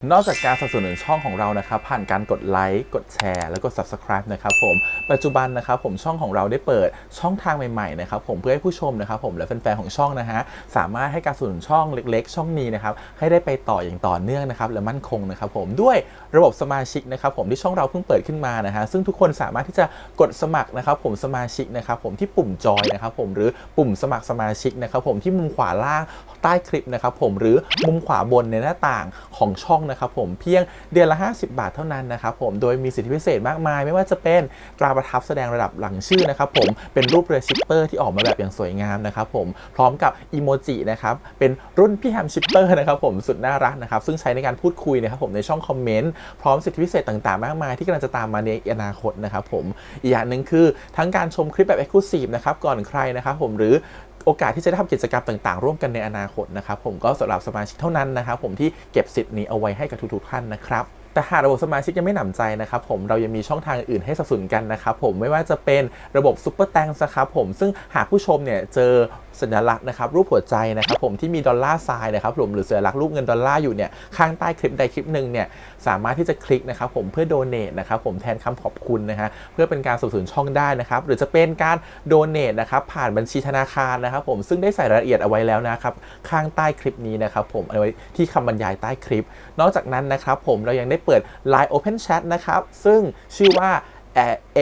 นอกจากการสนับสนุนช่องของเรานะครับผ่านการกดไลค์กดแชร์แล้วก็ Subscribe นะครับผมปัจจุบันนะครับผมช่องของเราได้เปิดช่องทางใหม่ๆนะครับผมเพื่อให้ผู้ชมนะครับผมและแฟนๆของช่องนะฮะสามารถให้การสนับสนุนช่องเล็กๆช่องนี้นะครับให้ได้ไปต่ออย่างต่อเนื่องนะครับและมั่นคงนะครับผมด้วยระบบสมาชิกนะครับผมที่ช่องเราเพิ่งเปิดขึ้นมานะฮะซึ่งทุกคนสามารถที่จะกดสมัครนะครับผมสมาชิกนะครับผมที่ปุ่มจอยนะครับผมหรือปุ่มสมัครสมาชิกนะครับผมที่มุมขวาล่างใต้คลิปนะครับผมหรือมุมขวาบนในหน้าต่างของช่องนะครับผมเพียงเดือนละ50 บาทเท่านั้นนะครับผมโดยมีสิทธิพิเศษมากมายไม่ว่าจะเป็นตราประทับแสดงระดับหลังชื่อนะครับผมเป็นรูปเรือชิปเปอร์ที่ออกมาแบบอย่างสวยงามนะครับผมพร้อมกับอีโมจินะครับเป็นรุ่นพี่แฮมชิปเปอร์นะครับผมสุดน่ารักนะครับซึ่งใช้ในการพูดคุยนะครับผมในช่องคอมเมนต์พร้อมสิทธิพิเศษต่างๆมากมายที่กำลังจะตามมาในอนาคตนะครับผมอีกอย่างหนึ่งคือทั้งการชมคลิปแบบ Exclusive นะครับก่อนใครนะครับผมหรือโอกาสที่จะได้ทำกิจกรรมต่างๆร่วมกันในอนาคตนะครับผมก็สำหรับสมาชิกเท่านั้นนะครับผมที่เก็บสิทธิ์นี้เอาไว้ให้กับทุกๆท่านนะครับแต่หากระบบสมาชิกยังไม่หนำใจนะครับผมเรายังมีช่องทางอื่นให้สนับสนุนกันนะครับผมไม่ว่าจะเป็นระบบซุปเปอร์แตงนะครับผมซึ่งหากผู้ชมเนี่ยเจอสัญลักษณ์นะครับรูปหัวใจนะครับผมที่มีดอลลาร์ไซน์นะครับผมหรือสัญลักษณ์รูปเงินดอลลาร์อยู่เนี่ยข้างใต้คลิปใดคลิปหนึ่งเนี่ยสามารถที่จะคลิกนะครับผมเพื่อโดเนทนะครับผมแทนคำขอบคุณนะฮะเพื่อเป็นการสนับสนุนช่องได้นะครับหรือจะเป็นการโดเนทนะครับผ่านบัญชีธนาคารนะครับผมซึ่งได้ใส่รายละเอียดเอาไว้แล้วนะครับข้างใต้คลิปนี้นะครับผมเอาไว้ที่คำบรรยายใต้คลิปนอกจากนั้นนะครับผมเรายังได้เปิด Line Open Chat นะครับซึ่งชื่อว่า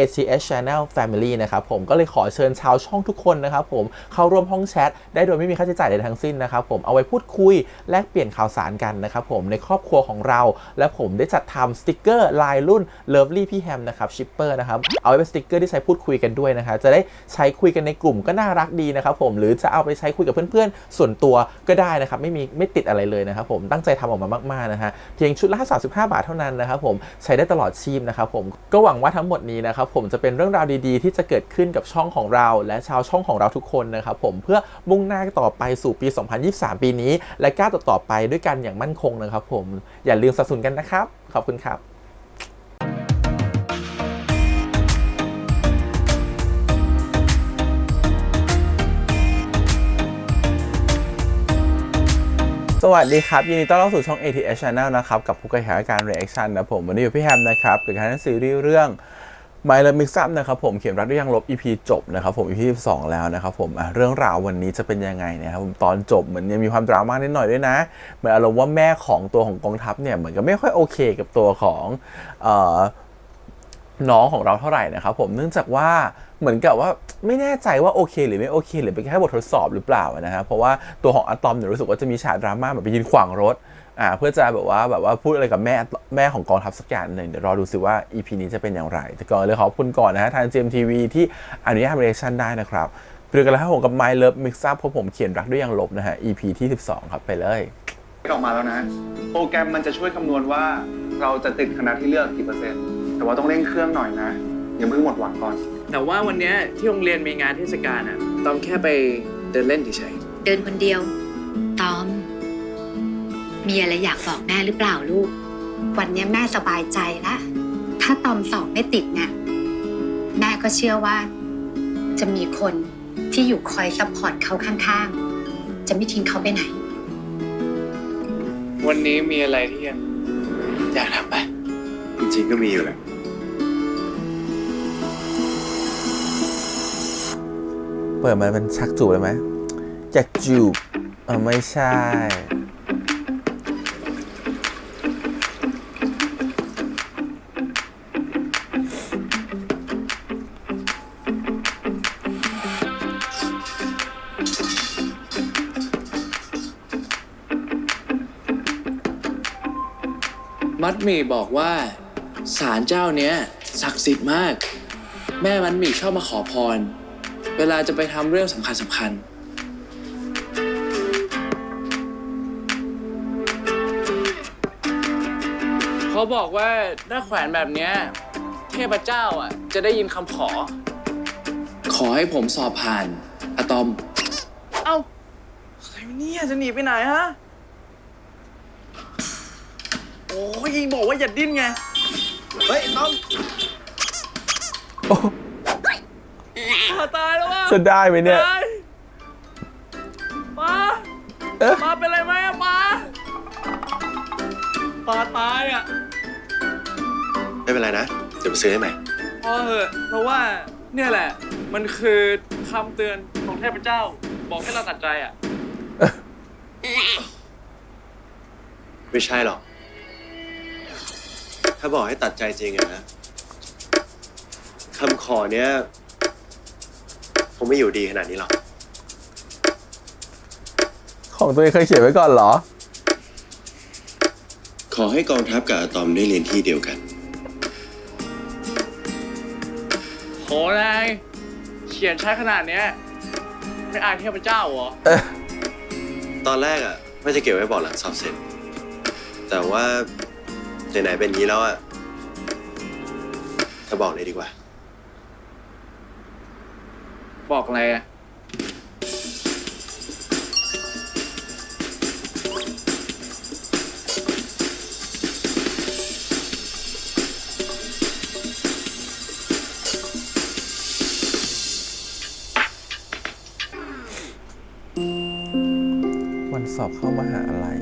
ATS Channel Family นะครับผมก็เลยขอเชิญชาวช่องทุกคนนะครับผมเข้าร่วมห้องแชทได้โดยไม่มีค่าใช้จ่ายใดทั้งสิ้นนะครับผมเอาไว้พูดคุยแลกเปลี่ยนข่าวสารกันนะครับผมในครอบครัวของเราและผมได้จัดทำสติกเกอร์ลายรุ่น Lovely พี่แฮมนะครับชิปเปอร์นะครับเอาไว้เป็นสติกเกอร์ที่ใช้พูดคุยกันด้วยนะครับจะได้ใช้คุยกันในกลุ่มก็น่ารักดีนะครับผมหรือจะเอาไปใช้คุยกับเพื่อนๆส่วนตัวก็ได้นะครับไม่ติดอะไรเลยนะครับผมตั้งใจทำออกมามากๆนะฮะเพียงชุดละ35 บาทเท่านั้นนะครับผมใช้ได้ตลอดชีพนะครับผมก็หวังว่าทั้งหมดนี้นะครับผมจะเป็นเรื่องราวดีๆที่จะเกิดขึ้นกับช่องของเราและชาวช่องของเราทุกคนนะครับผมเพื่อมุ่งหน้าต่อไปสู่ปี 2023 ปีนี้และก้าวต่อไปด้วยกันอย่างมั่นคงนะครับผมอย่าลืมสนับสนุนกันนะครับขอบคุณครับสวัสดีครับยินดีต้อนรับสู่ช่อง ATS Channel นะครับกับผู้กระทำการ Reaction นะผมวันนี้อยู่พี่แฮมนะครับกับการซีรีส์เรื่อง My Love Mix Up นะครับผมเขียนรักด้วยยางลบ EP จบนะครับผม EP 12แล้วนะครับผมเรื่องราววันนี้จะเป็นยังไงนะครับผมตอนจบเหมือนยังมีความดราม่านิดหน่อยด้วยนะเหมือนอารมณ์ว่าแม่ของตัวของกองทัพเนี่ยเหมือนกับไม่ค่อยโอเคกับตัวของน้องของเราเท่าไหร่นะครับผมเนื่องจากว่าเหมือนกับว่าไม่แน่ใจว่าโอเคหรือไม่โอเคหรือเป็นแค่บททดสอบหรือเปล่านะครับเพราะว่าตัวของอะตอมเนี่ยรู้สึกว่าจะมีฉากดราม่าแบบไปยืนขวางรถเพื่อจะแบบว่าพูดอะไรกับแม่ของกองทัพสักอย่างหนึ่งเดี๋ยวรอดูสิว่า EP นี้จะเป็นอย่างไรแต่ก่อนเลยขอบคุณก่อนนะฮะทาง GMTV ที่อนุญาตเรีแอคชั่นได้นะครับไปดูกันแล้วครับผมกับ My Love Mix Up เพราะผมเขียนรักด้วยยางลบนะฮะ EP ที่12ครับไปเลยออกมาแล้วนะโปรแกรมมันจะช่วยคำนวณว่าเราจะติดคณะที่เลือกกี่เปอร์เซ็นต์แต่ว่าต้องเร่งเครื่องหน่อยนะอย่าเพิ่งหมดหวังก่อนแต่ว่าวันนี้ที่โรงเรียนมีงานเทศกาลอะต้องแค่ไปเดินเล่นเฉยเดินคนเดียวตอมมีอะไรอยากบอกแม่หรือเปล่าลูกวันนี้แม่สบายใจละถ้าตอมสอบไม่ติดเนี่ยแม่ก็เชื่อว่าจะมีคนที่อยู่คอยซัพพอร์ตเขาข้างๆจะไม่ทิ้งเขาไปไหนวันนี้มีอะไรที่ยังอยากทำไหมจริงๆก็มีอยู่แหละเปิดมาเป็นชักจูบเลยไหมอยากจูบไม่ใช่มัดหมี่บอกว่าศาลเจ้าเนี้ยศักดิ์สิทธิ์มากแม่มัดหมี่ชอบมาขอพรเวลาจะไปทำเรื่องสำคัญเขาบอกว่าถ้าแขวนแบบเนี้ยเทพเจ้าอ่ะจะได้ยินคำขอให้ผมสอบผ่านอะตอมเอ้าอะไรเนี่ยจะหนีไปไหนฮะโอ้ยบอกว่าอย่าดิ้นไงเฮ้ยตอมตายแล้วว่ะจะได้ไหมเนี่ยป้าเป็นไรไหมอะป้า ปลาตายอ่ะ ไม่เป็นไรนะ เดี๋ยวไปซื้อให้ใหม่ พอเหอะเพราะว่าเนี่ยแหละ มันคือคำเตือนของเทพเจ้า บอกให้เราตัดใจอ่ะ ไม่ใช่หรอก ถ้าบอกให้ตัดใจจริงอะนะคำขอเนี้ยคงไม่อยู่ดีขนาดนี้หรอก ของตัวเองเคยเขียนไว้ก่อนเหรอ ขอให้กองทัพกับอะตอมได้เรียนที่เดียวกัน โหนายเขียนช้าขนาดเนี้ยไม่อายเทพเจ้าเหรอ ตอนแรกอะว่าจะเก็บไว้บอกหลังสอบเสร็จ แต่ว่าไหนๆเป็นงี้แล้วอะจะบอกเลยดีกว่า บอกอะไรอ่ะ วันสอบเข้ามหาลัย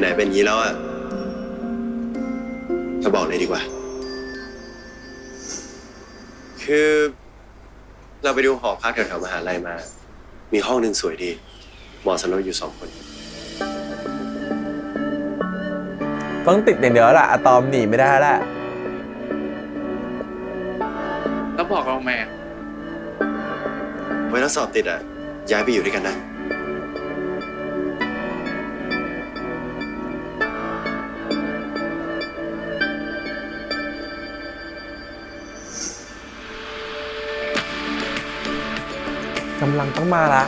ไหนๆเป็นงี้แล้วอะจะบอกเลยดีกว่า คือเราไปดูหอพักแถวๆมหาลัยมา มีห้องหนึ่งสวยดี เหมาะสำหรับอยู่2 คน ต้องติดอย่างเดียวแหละอะตอมหนีไม่ได้แล้ว แล้วบอกเราไหมอะ ไว้ถ้าสอบติดอะย้ายไปอยู่ด้วยกันนะ กำลังต้องมาละ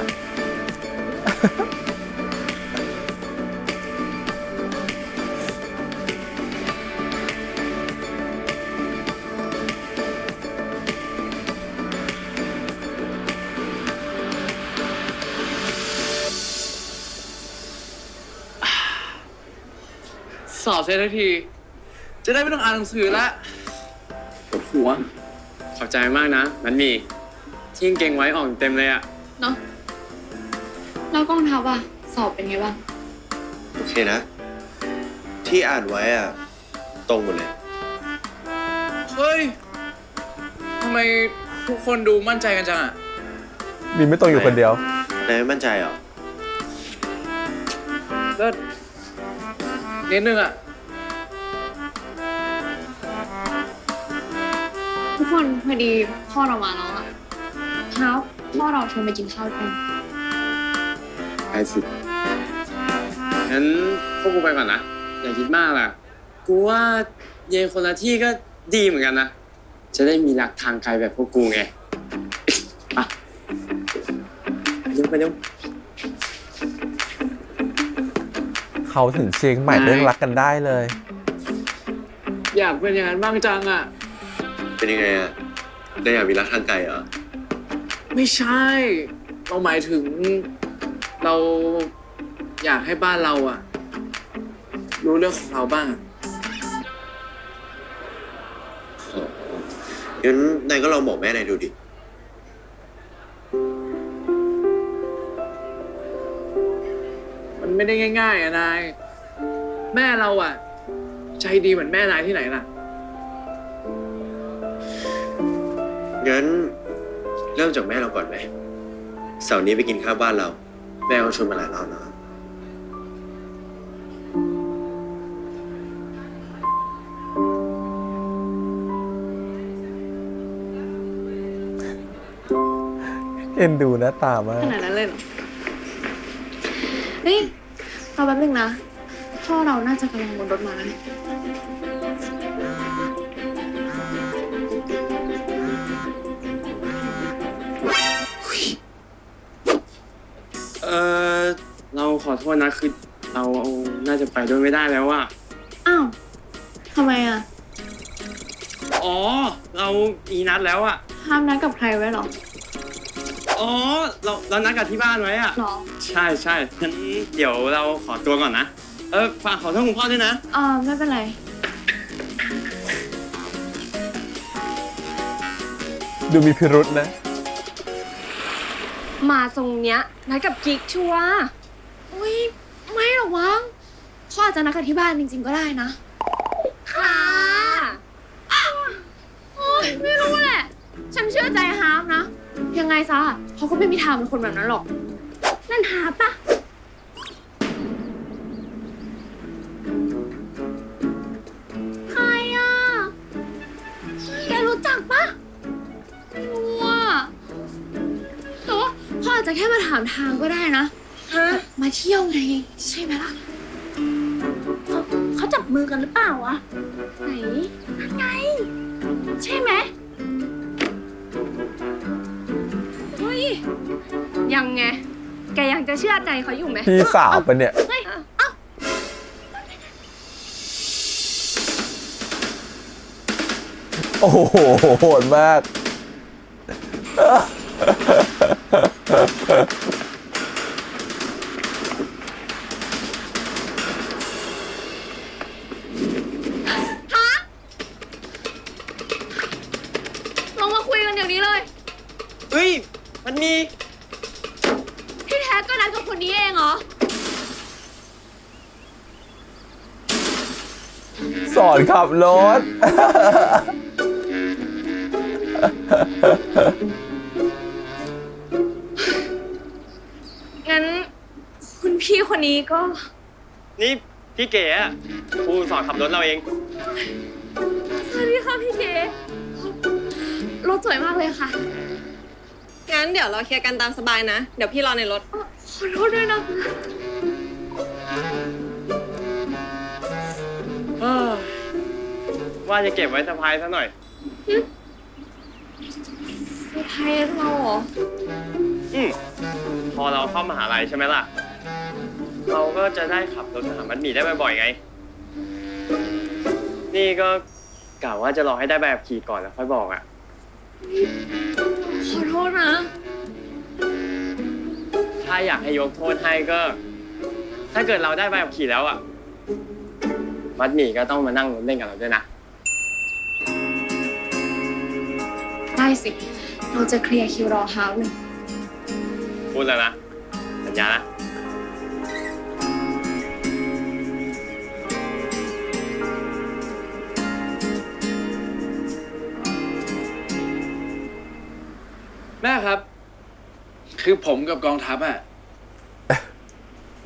สอบเสร็จทันที จะได้ไม่ต้องอ่านหนังสือละปวดหัว ขอบใจมากนะ มันมีที่เก่งไว้อ่องเต็มเลยอะ เนาะแล้วกองทัพอะสอบเป็นไงบ้าง โอเคนะ ที่อ่านไว้อะตรงหมดเลย เฮ้ย ทำไมทุกคนดูมั่นใจกันจังอ่ะ มีไม่ตรงอยู่คนเดียว นายไม่มั่นใจเหรอ เลิศนิดนึงอ่ะ ทุกคนพอดีพ่อเรามาแล้วอะเช้าพ่อเราชวนไปกินข้าวกัน ไปสิงั้นพวกกูไปก่อนนะ อย่าคิดมากล่ะ กูว่าเยนคนละที่ก็ดีเหมือนกันนะ จะได้มีหลักทางไกลแบบพวกกูไง ไปเร็วไปเร็ว เขาถึงเชียงใหม่เรื่องรักกันได้เลย อยากเป็นอย่างนั้นบ้างจังอ่ะ เป็นยังไงอะได้อยากมีรักทางไกลเหรอ ไม่ใช่ เราหมายถึง เราอยากให้บ้านเราอ่ะ รู้เรื่องของเราบ้างอะ งั้นนายก็ลองบอกแม่นายดูดิ มันไม่ได้ง่ายๆอ่ะนาย แม่เราอ่ะ ใจดีเหมือนแม่นายที่ไหนล่ะ งั้นเริ่มจากแม่เราก่อนไหม เสาร์นี้ไปกินข้าวบ้านเรา แม่เขาชวนมาหลายรอบแล้ว เอ็นดูหน้าตามาก ขนาดนั้นเลยเหรอ เฮ้ยรอแป๊บนึงนะ พ่อเราน่าจะกำลังบนรถมาแล้วเนี่ย เราขอโทษนะ คือเราน่าจะไปด้วยไม่ได้แล้วอะ อ้าวทำไมอะ อ๋อ เรามีนัดแล้วอะ ห้ามนัดกับใครไว้เหรอ อ๋อ เรานัดกันที่บ้านไว้อะ หรอ ใช่ใช่งั้นเดี๋ยวเราขอตัวก่อนนะ ฝากขอโทษคุณพ่อด้วยนะ ไม่เป็นไร ดูมีพิรุษนะ มาทรงเนี้ยนัดกับกิ๊กชัวร์ อุ้ยไม่หรอกมั้งเขาอาจจะนัดกันที่บ้านจริงๆก็ได้นะ ค่ะ โอ้ยไม่รู้แหละ ฉันเชื่อใจฮาร์ฟนะ ยังไงซะเขาก็ไม่มีทางเป็นคนแบบนั้นหรอก นั่นหาปะ ใครอ่ะ แกรู้จักปะไม่รู้อ่ะแต่ว่าเขาอาจจะแค่มาถามทางก็ได้นะ ฮะ มาเที่ยวไง ใช่ไหมล่ะ เขาจับมือกันหรือเปล่าวะ ไหน นั่นไง ใช่ไหม เฮ้ย ยังไง แกยังจะเชื่อใจเขาอยู่ไหม พี่สาวปะเนี่ย เฮ้ย โอ้โหโหดมาก ลงมาคุยกันเดี๋ยวนี้เลย เฮ้ย มันมี ที่แท้ก็นัดกับคนนี้เองเหรอ สอนขับรถ งั้น คุณพี่คนนี้ก็ นี่พี่เก๋อะครูสอนขับรถเราเอง สวัสดีค่ะพี่เก๋รถสวยมากเลยค่ะ งั้นเดี๋ยวเราเคลียร์กันตามสบายนะ เดี๋ยวพี่รอในรถ ขอโทษด้วยนะคะ ว่าจะเก็บไว้สะพายซะหน่อย เซอร์ไพรส์เราเหรอ พอเราเข้ามหาลัยใช่ไหมล่ะ เราก็จะได้ขับรถมหามัดหมี่ได้บ่อยๆไง นี่ก็กะว่าจะรอให้ได้ใบขับขี่ก่อนแล้วค่อยบอกอ่ะ ขอโทษนะ ถ้าอยากให้ยกโทษให้ก็ ถ้าเกิดเราได้ใบขับขี่แล้วอ่ะ มัดหมี่ก็ต้องมานั่งรถเล่นกับเราด้วยนะ ได้สิ เราจะเคลียร์คิวรอฮาวเลย พูดแล้วนะ สัญญานะ แม่ครับ คือผมกับกองทัพอ่ะ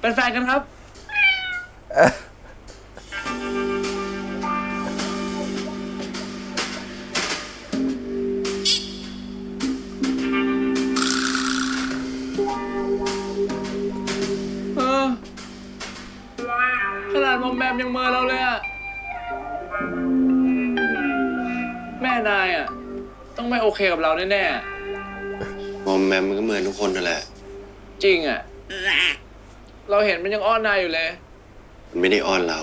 เป็นแฟนกันครับ ขนาดมอมแมมยังเมินเราเลยอ่ะ แม่นายอ่ะ ต้องไม่โอเคกับเราแน่ๆ มอมแมมมันก็เหมือนทุกคนนั่นแหละ จริงอ่ะ เราเห็นมันยังอ้อนนายอยู่เลย มันไม่ได้อ้อนเรา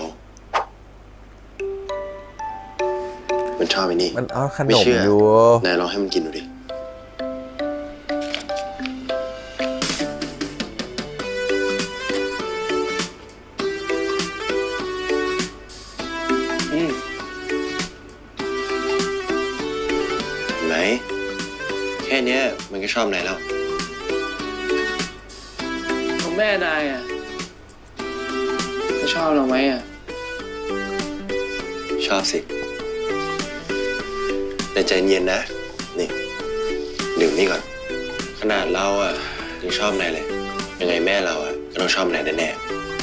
มันชอบไอ้นี่ มันเอาขน ไม่ ม เชื่อ อยู่ นายลองให้มันกินดูดิ อืม เห็นไหม แค่เนี้ยมันก็ชอบนายแล้ว ของแม่นายอ่ะจะชอบเราไหมอ่ะ ชอบสิ แต่ใจเย็นนะ นี่ดื่มนี่ก่อน ขนาดเราอ่ะยังชอบนายเลย ยังไงแม่เราอ่ะก็ต้องชอบนายแน่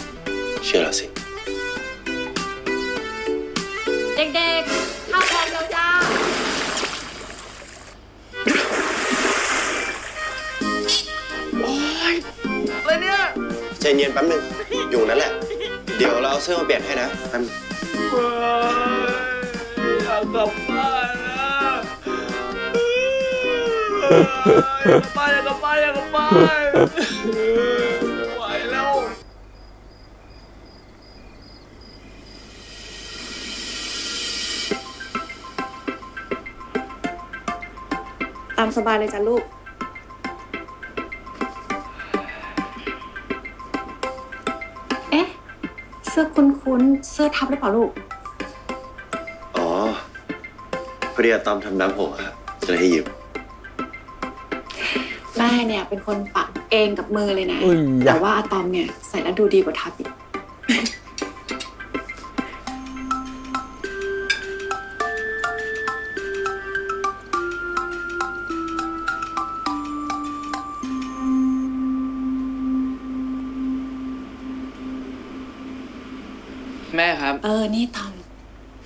ๆเชื่อเราสิ เด็กๆเข้าพร้อมแล้วจ้า อะไรเนี่ย ใจเย็นแป๊บนึง อยู่นั่นแหละ เดี๋ยวเราเอาเสื้อมาเปลี่ยนให้นะแป๊บนึง อยากกลับบ้านนะอยากกลับบ้านอยากกลับบ้านอยากกลับบ้านไม่ไหวแล้ว น ามสบายเลยจ้ะลูก เอ๊ะ เสื้อคุ้นๆเสื้อทับหรือเปล่าลูก อ๋อพอดีอะตอมทำน้ำหกอะจะเลยให้ยืม แม่เนี่ยเป็นคนปักเองกับมือเลยนะ อุ้ยอยา แต่ ก ว่าอะตอมเนี่ยใส่แล้วดูดีกว่าทับอีก แม่ครับ นี่ตอม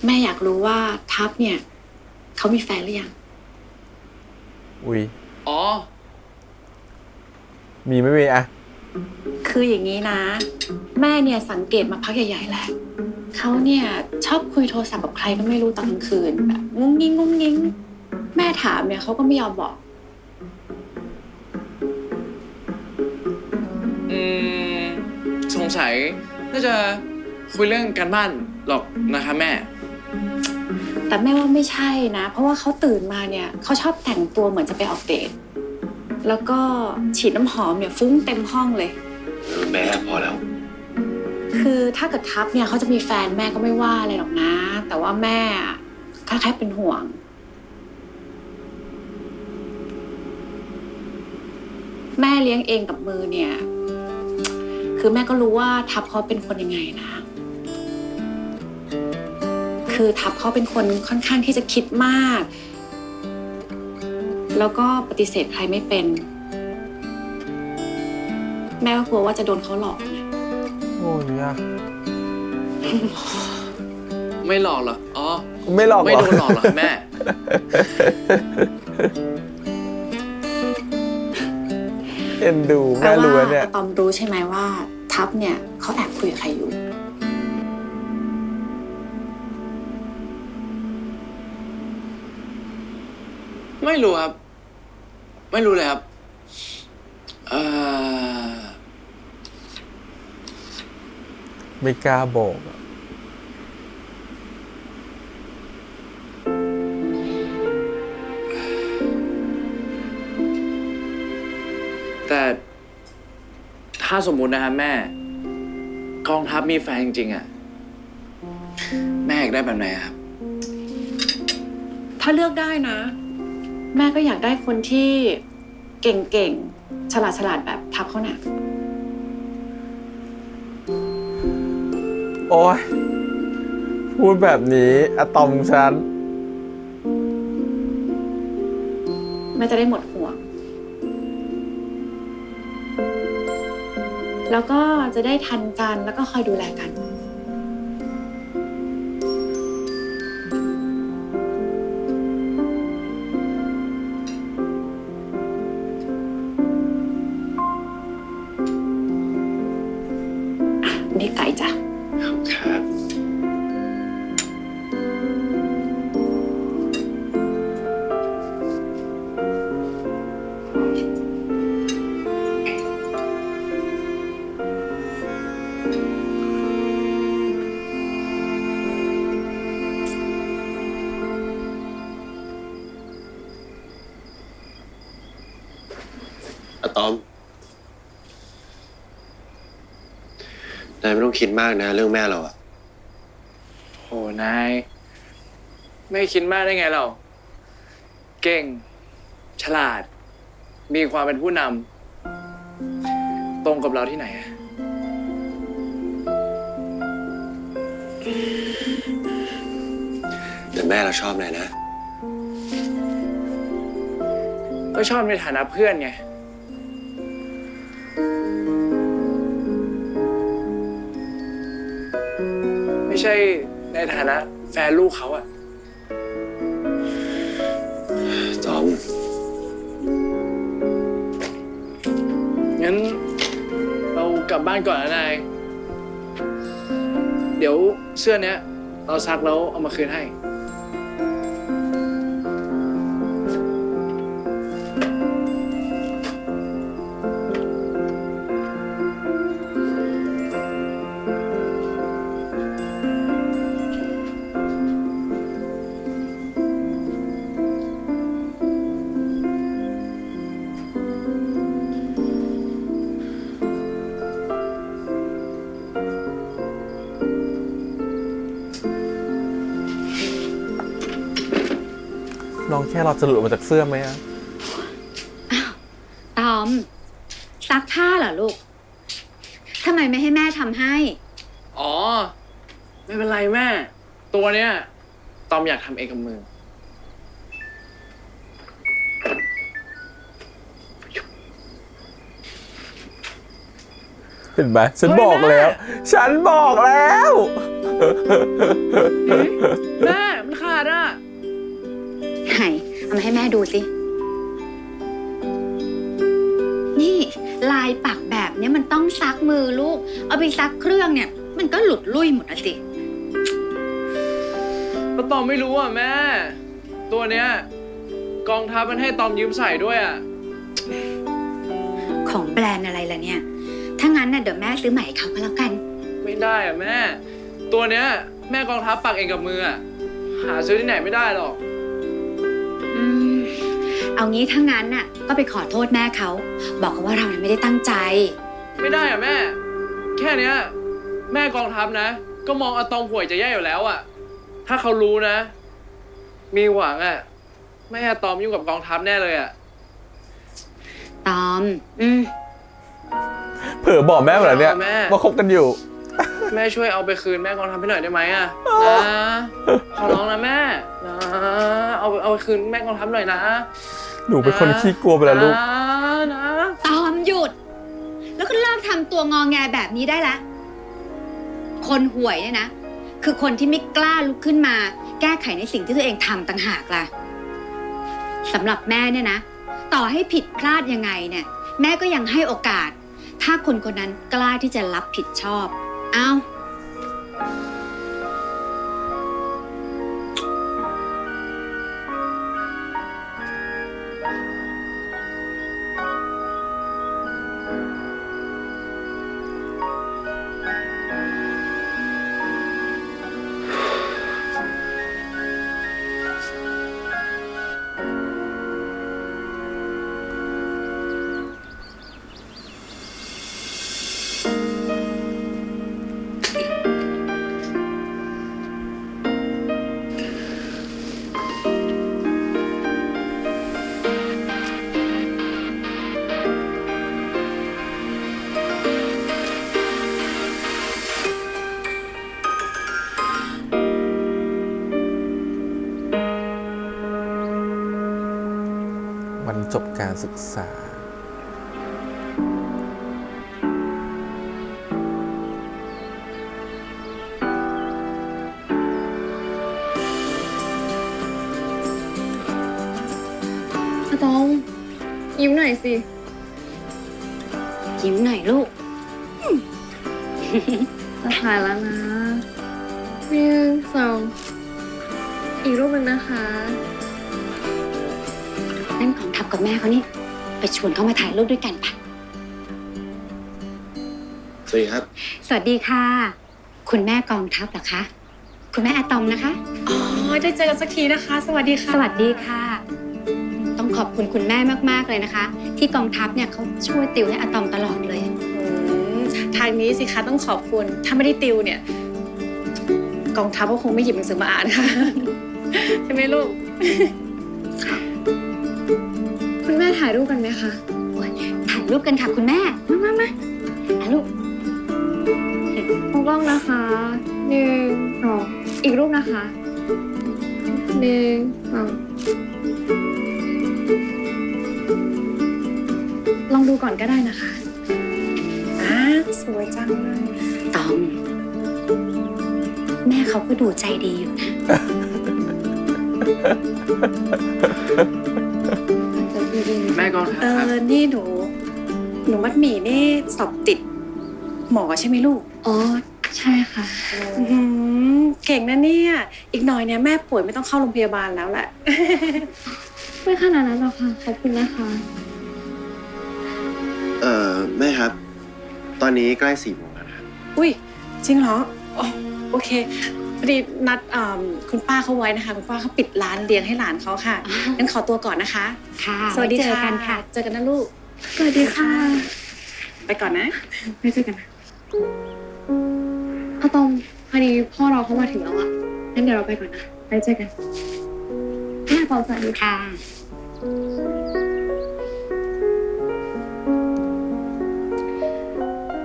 แม่อยากรู้ว่าทับเนี่ยเขามีแฟนหรือยัง อุ้ย อ๋อ มีไม่มีอะ คืออย่างนี้นะ แม่เนี่ยสังเกตมาพักใหญ่ๆแล้วเขาเนี่ยชอบคุยโทรศัพท์กับใครก็ไม่รู้ตอนกลางคืนแบบงุ้งงิ้งงุ้งงิ้งแม่ถามเนี่ยเขาก็ไม่ยอมบอก อืม สงสัยน่าจะคุยเรื่องการบ้านหรอกนะครับแม่ แต่แม่ว่าไม่ใช่นะ เพราะว่าเขาตื่นมาเนี่ยเขาชอบแต่งตัวเหมือนจะไปออกเดทแล้วก็ฉีดน้ำหอมเนี่ยฟุ้งเต็มห้องเลย แม่พอแล้ว คือถ้าเกิดทับเนี่ยเขาจะมีแฟนแม่ก็ไม่ว่าอะไรหรอกนะ แต่ว่าแม่แค่เป็นห่วง แม่เลี้ยงเองกับมือเนี่ย คือแม่ก็รู้ว่าทับเขาเป็นคนยังไงนะ คือทับเขาเป็นคนค่อนข้างที่จะคิดมาก แล้วก็ปฏิเสธใครไม่เป็น แม่ก็กลัวว่าจะโดนเขาหลอกนะ โอ้ยอะ ไม่หลอกหรอกอ๋อ ไม่หลอก ไม่ หรอ โดนหลอกหรอกแม่ เอ็นดูแม่รู้แล้วเนี่ย ตอมรู้ใช่ไหมว่าทับเนี่ยเขาแอบคุยกับใครอยู่ ไม่รู้ครับ ไม่รู้เลยครับ ไม่กล้าบอกอะ แต่ถ้าสมมุตินะครับแม่ กองทัพมีแฟนจริงๆอะแม่อยากได้แบบไหนอะครับ ถ้าเลือกได้นะ แม่ก็อยากได้คนที่เก่งๆ ฉลาดแบบทับเขาน่ะ โอ้ยพูดแบบนี้อะตอมฉัน แม่จะได้หมดห่วง แล้วก็จะได้ทันกันแล้วก็คอยดูแลกัน นี่ไก่จ้ะ ครับ อะตอม นายไม่ต้องคิดมากนะเรื่องแม่เราอะ โอ้นาย ไม่คิดมากได้ไงเรา เก่ง ฉลาด มีความเป็นผู้นำตรงกับเราที่ไหนอะ แต่แม่เราชอบนายนะ ก็ชอบในฐานะเพื่อนไง ไม่ใช่ในฐานะแฟนลูกเขาอะ ตอม งั้นเรากลับบ้านก่อนนะนาย เดี๋ยวเสื้อเนี้ย เราซักแล้วเอามาคืนให้ น้องแค่เราจะหลุดออกมาจากเสื้อไหมอะ ตอมซักผ้าเหรอลูกทำไมไม่ให้แม่ทำให้ อ๋อ ไม่เป็นไรแม่ ตัวเนี้ยตอมอยากทำเองกับมือ เห็นไหมฉันบอกแล้ว ฉันบอกแล้ว แม่มันขาดอ่ะ ไหนเอามาให้แม่ดูสิ นี่ลายปักแบบเนี้ยมันต้องซักมือลูก เอาไปซักเครื่องเนี่ย มันก็หลุดลุ่ยหมดนะสิ ก็ตอมไม่รู้อ่ะแม่ ตัวเนี้ยกองทัพมันให้ตอมยืมใส่ด้วยอ่ะ ของแบรนด์อะไรล่ะเนี่ย ถ้างั้นน่ะเดี๋ยวแม่ซื้อใหม่ให้เขาก็แล้วกัน ไม่ได้อ่ะแม่ ตัวเนี้ยแม่กองทัพปักเองกับมืออ่ะ หาซื้อที่ไหนไม่ได้หรอก อืมเอางี้ถ้างั้นน่ะก็ไปขอโทษแม่เขา บอกเขาว่าเราไม่ได้ตั้งใจ ไม่ได้อ่ะแม่ แค่เนี้ยแม่กองทัพนะ ก็มองอะตอมห่วยจะแย่อยู่แล้วอ่ะ ถ้าเขารู้นะ มีหวังอ่ะไม่ให้อะตอมยุ่งกับกองทัพแน่เลยอ่ะ ตอม เผลอบอกแม่หมดแล้วเนี่ย แม่ ว่าคบกันอยู่ แม่ช่วยเอาไปคืนแม่กองทัพให้หน่อยได้ไหมอ่ะนะขอร้องนะแม่นะเอาไปคืนแม่กองทัพหน่อยนะ หนูเป็นคนขี้กลัวไปแล้วลูก นะ ตอมหยุด แล้วก็เลิกทำตัวงอแงแบบนี้ได้ละคนห่วยเนี่ยนะ คือคนที่ไม่กล้าลุกขึ้นมา แก้ไขในสิ่งที่ตัวเองทำต่างหากล่ะสำหรับแม่เนี่ยนะ ต่อให้ผิดพลาดยังไงเนี่ย แม่ก็ยังให้โอกาส ถ้าคนคนนั้นกล้าที่จะรับผิดชอบ เอ้า วันจบการศึกษา อะตอมยิ้มหน่อยสิ ยิ้มหน่อยลูก จะถ่ายแล้วนะ1 2 อีกรูปหนึ่งนะคะ นั่นของทับกับแม่เขานี่ ไปชวนเขามาถ่ายรูปด้วยกันปะ สวัสดีครับ สวัสดีค่ะ คุณแม่กองทัพเหรอคะ คุณแม่อะตอมนะคะ อ๋อ ได้เจอกันสักทีนะคะ สวัสดีค่ะ สวัสดีค่ะ ต้องขอบคุณคุณแม่มากๆเลยนะคะ ที่กองทัพเนี่ยเขาช่วยติวให้อะตอมตลอดเลย ทางนี้สิคะต้องขอบคุณ ถ้าไม่ได้ติวเนี่ย กองทัพก็คงไม่หยิบหนังสือมาอ่านค่ะ ใช่ไหมลูก คุณแม่ถ่ายรูปกันไหมคะ ถ่ายรูปกันค่ะคุณแม่ มาอ่ะลูก มองกล้องนะคะ1 2 อีกรูปนะคะ1 2 ลองดูก่อนก็ได้นะคะ สวยจังเลย ตอม แม่เขาก็ดูใจดีอยู่นะ แม่กองทัพครับ นี่หนูมัดหมี่นี่สอบติดหมอใช่ไหมลูก อ๋อ ใช่ค่ะ อื้อหือเก่งนะเนี่ย อีกหน่อยเนี่ยแม่ป่วยไม่ต้องเข้าโรงพยาบาลแล้วแหละ ไม่ขนาดนั้นหรอกค่ะ ขอบคุณนะคะ แม่ครับ ตอนนี้ใกล้4 โมงแล้วนะครับ อุ้ยจริงเหรออ๋อโอเคพอดีนัดคุณป้าเขาไว้นะคะ คุณป้าเขาปิดร้านเลี้ยงให้หลานเขาค่ะ งั้นขอตัวก่อนนะคะ ค่ะ สวัสดี ไเจอ ค่ะ กันค่ะ เจอกันนะลูก สวัสดีค่ะ ไปก่อนนะ ไม่เจอกันนะอะตอมพอดีพ่อเราเข้ามาถึงแล้วอะงั้นเดี๋ยวเราไปก่อนนะ ไปเจอกัน แม่ ปอมสวัสดีค่ะ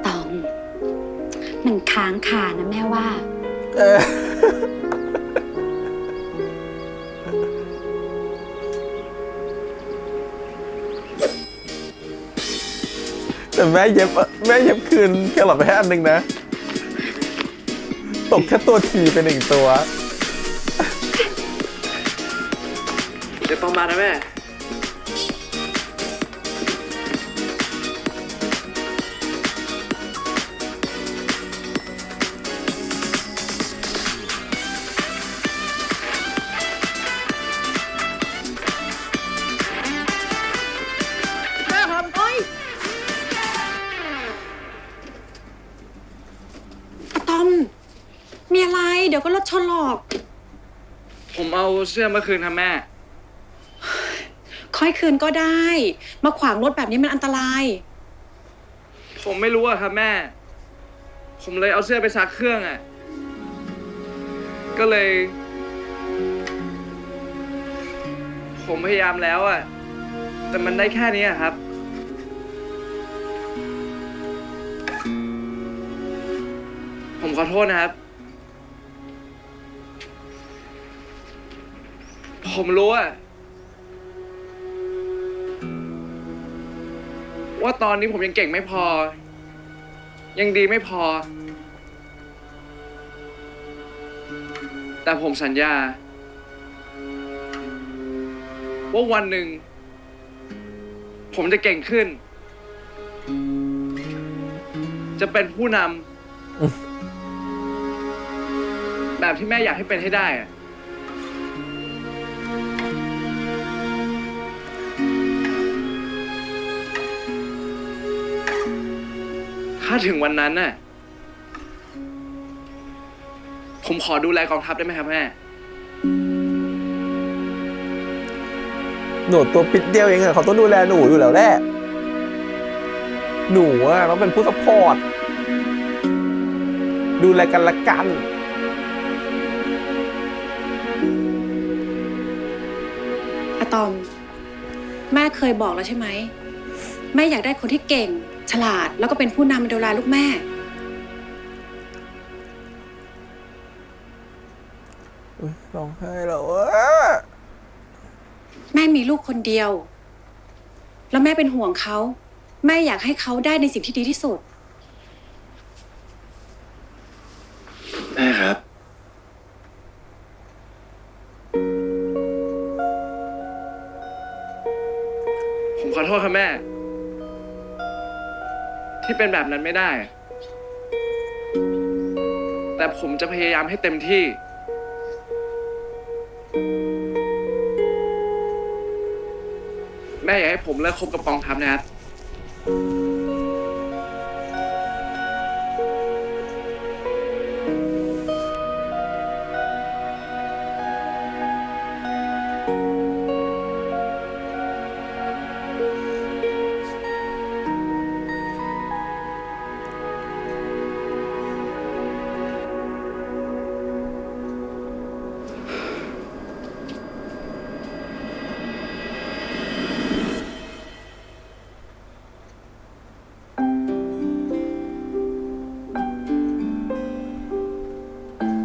ตอม มันค้างคานะแม่ว่า เออ แต่แม่เย็บคืนแค่หลอดไปแค่อันหนึ่งนะ ตกแค่ตัวทีไป1 ตัว เดี๋ยวต้องมานะแม่ อะตอม มีอะไร เดี๋ยวก็รถชนหรอก ผมเอาเสื้อมาคืนครับแม่ ค่อยคืนก็ได้ มาขวางรถแบบนี้มันอันตราย ผมไม่รู้อะครับแม่ ผมเลยเอาเสื้อไปซักเครื่องอะก็เลย ผมพยายามแล้วอะแต่มันได้แค่นี้อะครับ ผมขอโทษนะครับ ผมรู้อะว่าตอนนี้ผมยังเก่งไม่พอ ยังดีไม่พอ แต่ผมสัญญา ว่าวันหนึ่ง ผมจะเก่งขึ้น จะเป็นผู้นำแบบที่แม่อยากให้เป็นให้ได้อะถ้าถึงวันนั้นน่ะ ผมขอดูแลกองทัพได้ไหมครับแม่ หนูตัวปิดเดียวเองอะเขาต้องดูแลหนูอยู่แล้วแหละ หนูอะต้องเป็นผู้ซัพพอร์ต ดูแลกันละกัน อะตอม แม่เคยบอกแล้วใช่ไหม แม่อยากได้คนที่เก่ง ฉลาด แล้วก็เป็นผู้นำดูแลลูกแม่ อุ๊ยร้องไห้แล้วอะ แม่มีลูกคนเดียว แล้วแม่เป็นห่วงเขา แม่อยากให้เขาได้ในสิ่งที่ดีที่สุด แม่ครับ ผมขอโทษครับแม่ ที่เป็นแบบนั้นไม่ได้ แต่ผมจะพยายามให้เต็มที่ แม่อยากให้ผมเลิกคบกับกองทัพนะครับ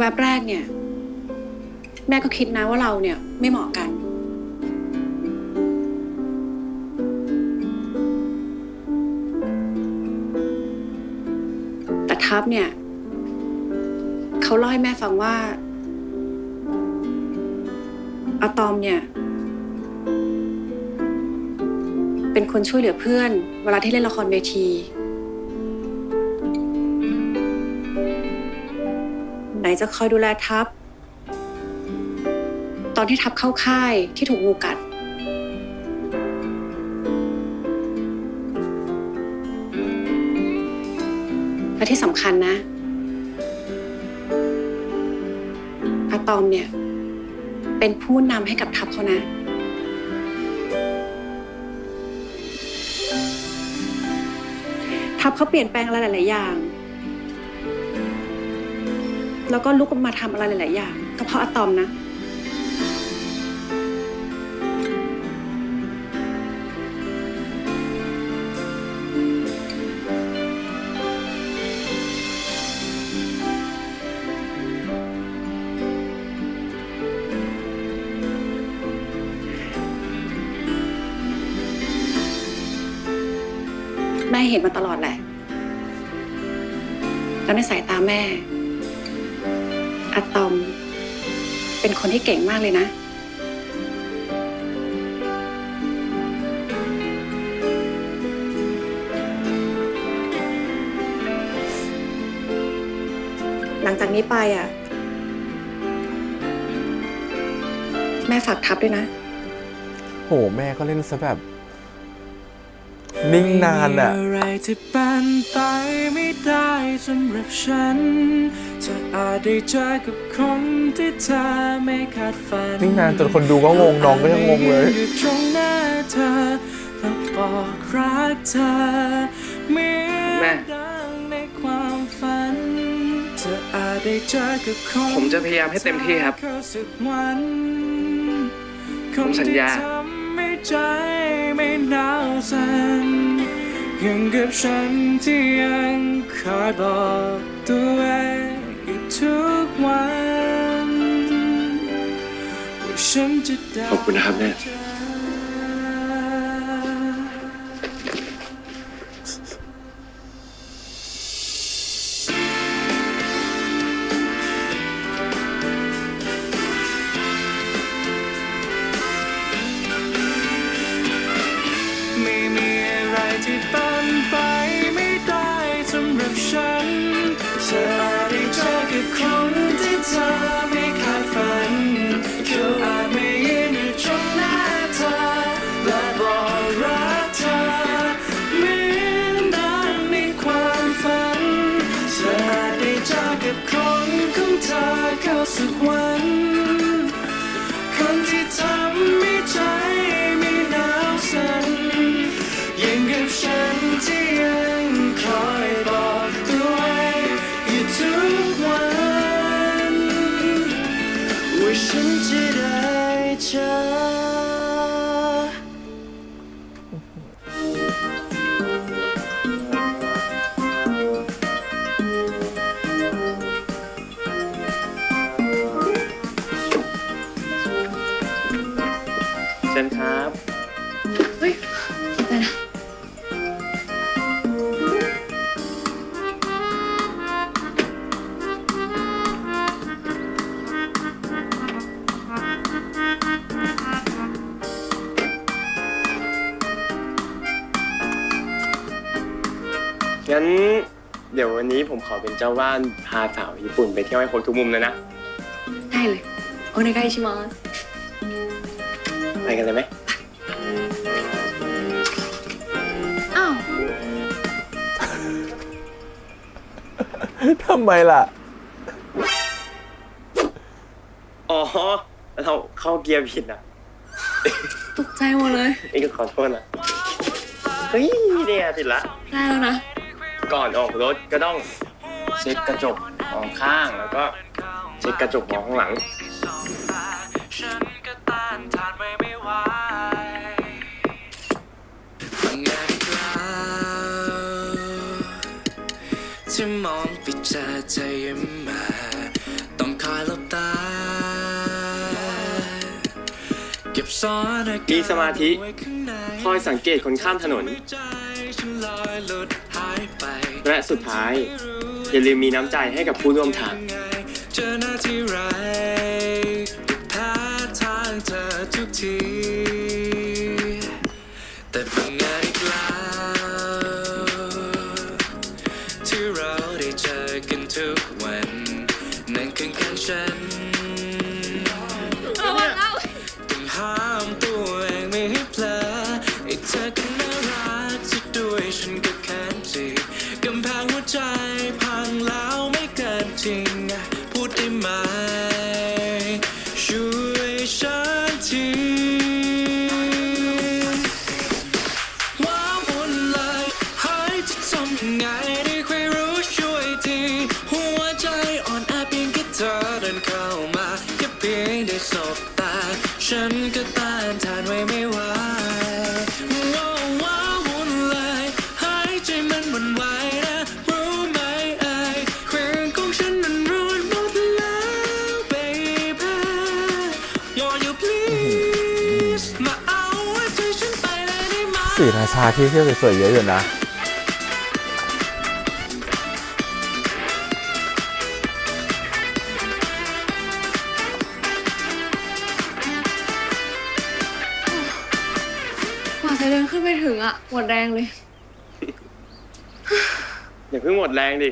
แวบแรกเนี่ย แม่ก็คิดนะว่าเราเนี่ยไม่เหมาะกัน แต่ทัพเนี่ย เขาเล่าให้แม่ฟังว่าอะตอมเนี่ย เป็นคนช่วยเหลือเพื่อน เวลาที่เล่นละครเวที ไหนจะคอยดูแลทัพ ตอนที่ทัพเข้าค่ายที่ถูกงูกัด และที่สำคัญนะอะตอมเนี่ย เป็นผู้นำให้กับทัพเขานะ ทัพเขาเปลี่ยนแปลงอะไรหลาย ๆ อย่าง แล้วก็ลุกมาทำอะไรหลาย ๆ อย่างก็เพราะอะตอมนะ ม่เห็นมาตลอดแหละ แล้วในสายตาแม่อะตอมเป็นคนที่เก่งมากเลยนะ หลังจากนี้ไปอ่ะ แม่ฝากทับด้วยนะ โหแม่ก็เล่นซะแบบ นิ่งนานอ่ะ ไม่มีอะไรที่เป็นไปไม่ได้สำหรับฉัน จะอาจได้เจอกับคนที่เธอไม่คาดฝัน นิ่งนานจนคนดูก็งงน้องก็ยังงงเลย อยู่ตรงหน้าเธอแล้วบอกรักเธอเหมือนดังในความฝัน จะอาจได้เจอกับคน ผมจะพยายามให้เต็มที่ครับ สักวัน ผมสัญญา คนที่ทำให้ใจไม่หนาวสั่นยังกับฉันที่ยังคอยบอกตัวเองอยู่ทุกวันว่าฉันจะได้ ขอบคุณนะครับแม่ ไม่มีอะไรที่เป็นไปไม่ได้สำหรับฉันเธออาจได้เจอกับคนที่เธอไม่คาดฝันเขาอาจไม่ยืนอยู่ตรงหน้าเธอและบอกรักเธอเหมือนดังในความฝันเธออาจได้เจอกับคนของเธอเข้าสักวันคนที่ทำให้ใจไม่หนาวสั่นยังกับฉันที่ยังคอยบอกตัวเองอยู่ทุกวันว่าฉันจะได้เจอ เชิญครับ งั้นเดี๋ยววันนี้ผมขอเป็นเจ้าบ้านพาสาวญี่ปุ่นไปเที่ยวให้ครบทุกมุมเลยนะ ได้เลยโอเนไกชิมัส ไปกันเลยไหม อ้าว ทำไมล่ะ อ๋อ เราเข้าเกียร์ผิดอ่ะ ตกใจหมดเลย นี่ก็ขอโทษนะ เฮ้ยเนี่ยผิดละ ได้แล้วนะ ก่อนออกรถก็ต้องเช็คกระจกมองข้างแล้วก็เช็คกระจกมองข้างหลัง ฉันก็ต้านทานไม่ไหวบางงานกล่าวจะมองไปเจอใจยิ้มมาต้องคอยหลบตาเก็บซ่อนอาการ มีสมาธิ ไว้ข้างใน คอยสังเกตคนข้ามถนน ใจฉันลอยหลุดหายไป และสุดท้าย อย่าลืมมีน้ำใจให้กับผู้ร่วมทาง เจอหน้าที่ไรก็แพ้ทางเธอทุกที แต่บางงานอีกแล้วที่เราได้เจอกันทุกวันนั่งข้างๆฉันต้องห้ามตัวเองไม่ให้เผลอไอ้เธอก็น่ารักซะด้วยฉันก็แค้นสิกำแพงหัวใจพังแล้วไม่เกินจริงพูดได้ไหมช่วยฉันทีว้าวุ่นเลยหายจะทำยังไงได้ใครรู้ช่วยทีหัวใจอ่อนแอเพียงแค่เธอเดินเข้ามาแค่เพียงได้สบตาฉันก็ต้านทานไว้ไม่ไหวว้าวุ่นเลยหายใจมันหวั่นไหวนะรู้ไหมเอ่ยเครื่องของฉันมันร้อนหมดแล้ว baby you please มาเอาหัวใจฉันไปเลยได้ไหม สีราชาที่เที่ยวสวยๆเยอะอยู่นะ จะเดินขึ้นไปถึงอะหมดแรงเลย อย่าเพิ่งหมดแรงดิ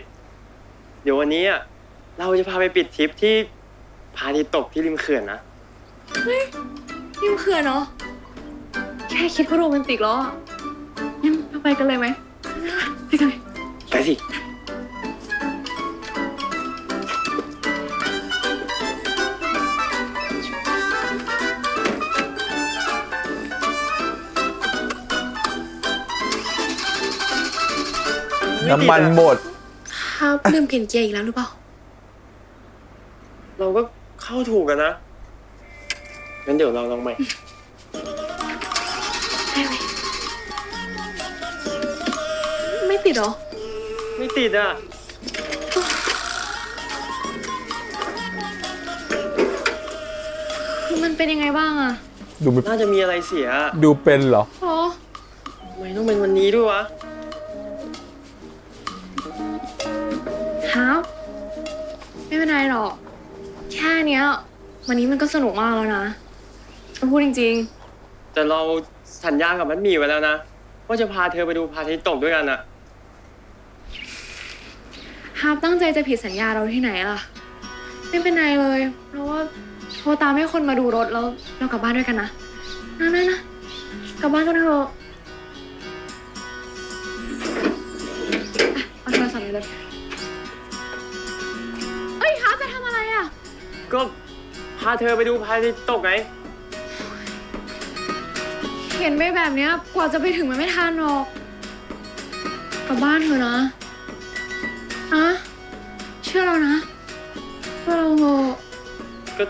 เดี๋ยววันนี้อ่ะเราจะพาไปปิดทริปที่พระอาทิตย์ตกที่ริมเขื่อนนะ นี่มันเขื่อนเนาะแค่คิดก็โรแมนติกแล้วอะงั้นเราไปกันเลยไหมไปกันเลย ไปสิ น้ำมันหมด ครับลืมเปลี่ยนเกียร์อีกแล้วหรือเปล่า เราก็เข้าถูกกันนะ งั้นเดี๋ยวเราลองใหม่ ได้ไหมไม่ติดเหรอ ไม่ติดอ่ะ มันเป็นยังไงบ้างอะ ดูเป็น น่าจะมีอะไรเสีย ดูเป็นเหรอ โอ้ ทำไมต้องเป็นวันนี้ด้วยวะ ครับไม่เป็นไรหรอก แค่เนี้ย วันนี้มันก็สนุกมากแล้วนะต้องพูดจริง แต่เราสัญญากับมัดหมี่ไว้แล้วนะ ว่าจะพาเธอไปดูพระอาทิตย์ตกด้วยกันอ่ะ ๆฮาร์ปตั้งใจจะผิดสัญญาเราที่ไหนล่ะ ไม่เป็นไรเลยเพราะว่าโทรตามให้คนมาดูรถแล้วเรากลับบ้านด้วยกันนะนะกลับบ้านกันเถอะอ่ะเอาโทรศัพท์ไปเลยเอ้ยฮาร์ปจะทำอะไรอ่ะ ก็พาเธอไปดูพระอาทิตย์ตกไง เห็นไปแบบเนี้ยกว่าจะไปถึงมันไม่ทันหรอก กลับบ้านเถอะนะอะเชื่อเรานะเชื่อเราเถอะ ก็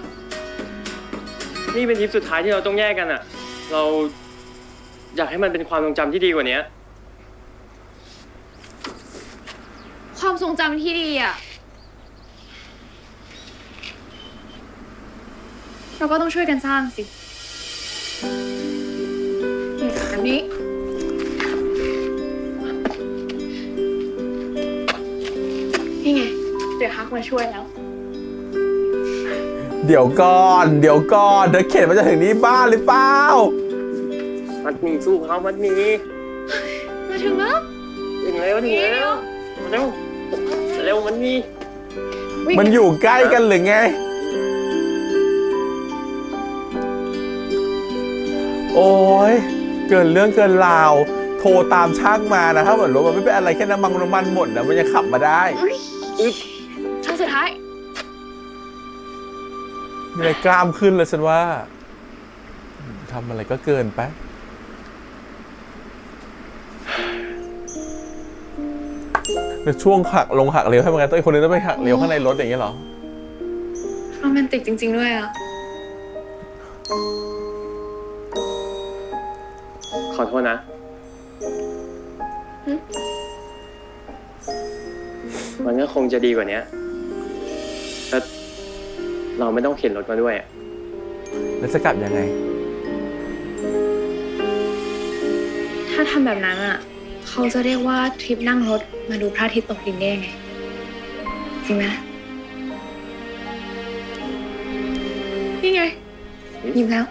นี่เป็นทริปสุดท้ายที่เราต้องแยกกันอ่ะ เราอยากให้มันเป็นความทรงจำที่ดีกว่านี้ ความทรงจำที่ดีอ่ะเราก็ต้องช่วยกันสร้างสินี่แบบนี้นี่ไงเดี๋ยวฮักมาช่วยแล้ว เดี๋ยวก่อน เดี๋ยวเข็นมันจะถึงนี่บ้านหรือเปล่า มัดหมี่สู้เขามัดหมี่ มาถึงแล้ว ถึงแล้วถึงแล้วเร็วเร็วมันมี วิ่ง มันอยู่ใกล้กันหรือไง โอ้ยเกินเรื่องเกินราว โทรตามช่างมานะถ้าเหมือนรถมันไม่เป็นอะไรแค่น้ำมันหมดนะมันยังขับมาได้ ช่วงสุดท้าย มีอะไรกล้ามขึ้นเลยฉันว่าทำอะไรก็เกินไปในช่วงหักเลี้ยวให้มันไงต้องอีกคนนึงต้องไปหักเลี้ยวข้างในรถอย่างเงี้ยเหรอ โรแมนติกจริง ๆ ด้วยอ่ะ ขอโทษนะ มันก็คงจะดีกว่านี้ถ้าเราไม่ต้องเข็นรถมาด้วยอะ แล้วจะกลับยังไง ถ้าทำแบบนั้นอ่ะ เขาจะเรียกว่าทริปนั่งรถมาดูพระอาทิตย์ตกดินได้ไง จริงไหมนี่ไงยิ้มแล้ว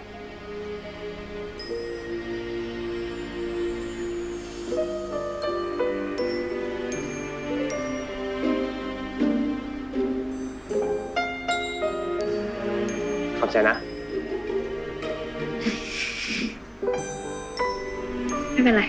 ขอบใจนะ ไม่เป็นไร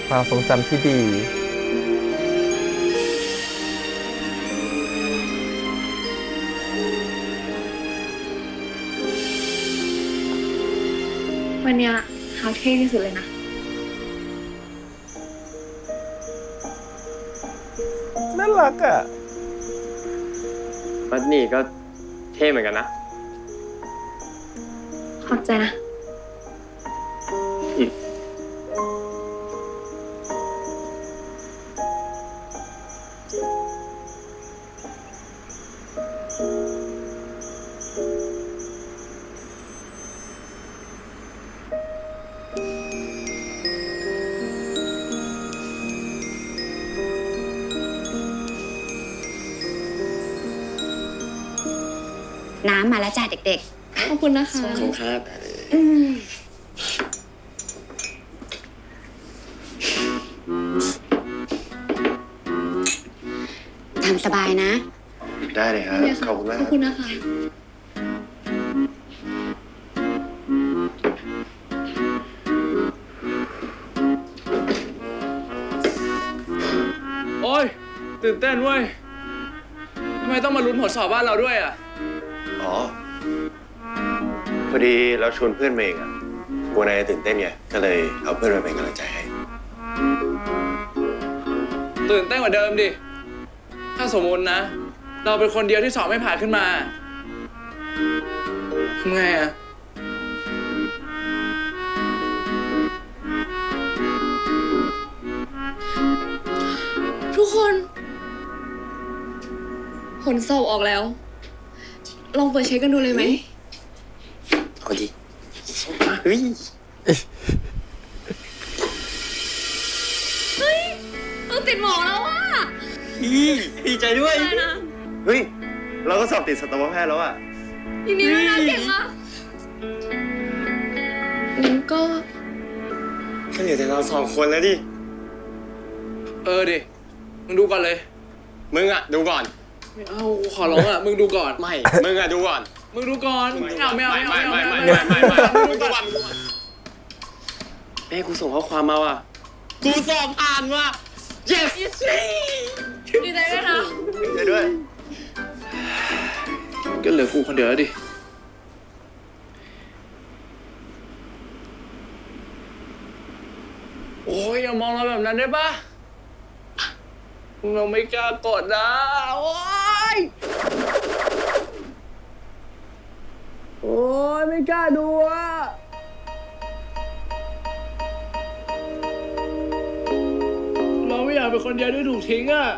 ความทรงจำที่ดี วันเนี้ยฮาเท่ที่สุดเลยนะ น่ารักอ่ะ มัดหมี่ก็เท่เหมือนกันนะ ขอบใจนะ น้ำมาแล้วจ้ะเด็ก ขอบคุณนะคะ ขอบคุณครับ ๆ อืมทำสบายนะ ได้เลยครับ เนี่ยค่ะ ขอบคุณมาก ขอบคุณนะคะ โอ้ยตื่นเต้นเว้ยทำไมต้องมาลุ้นผลสอบบ้านเราด้วยอ่ะ อ๋อ พอดีเราชวนเพื่อนมาเองอะกลัวนายจะตื่นเต้นไง ก็เลยเอาเพื่อนมาเป็นกำลังใจให้ ตื่นเต้นกว่าเดิมดิ ถ้าสมมตินะ เราเป็นคนเดียวที่สอบไม่ผ่านขึ้นมาทำไงอ่ะ ทุกคน ผลสอบออกแล้ว ลองเปิดเช็คกันดูเลยไหม เอาดิเฮ้ย เราติดหมอแล้วอ่ะ ดีใจด้วย ได้นะ เฮ้ย เราก็สอบติดสัตวแพทย์แล้วอะ ยินดีด้วยนะเก่งอ่ะงั้นก็ ก็เหลือแต่เราสองคนแล้วดิ ดิ มึงดูก่อนเลย มึงอะดูก่อน ไม่เอาขอร้องอ่ะ มึงดูก่อน ไม่ มึงอะดูก่อน มึงดูก่อน ไม่เอาไม่เอา ไม่ ไม่เอา ไม่ ไม่ ไม่ เอา ไม่ไม่มึงดูก่อนแม่กูส่งข้อความมาว่ะ กูสอบผ่านว่ะ yes ดีใจด้วยนะ ดีใจด้วย ก็เหลือกูคนเดียวแล้วดิ โอ้ยอย่ามองเราแบบนั้นได้ปะเราไม่กล้ากดนะโอ้ย โอ้ยไม่กล้าดูอ่ะ เราไม่อยากเป็นคนเดียวที่ถูกทิ้งอ่ะ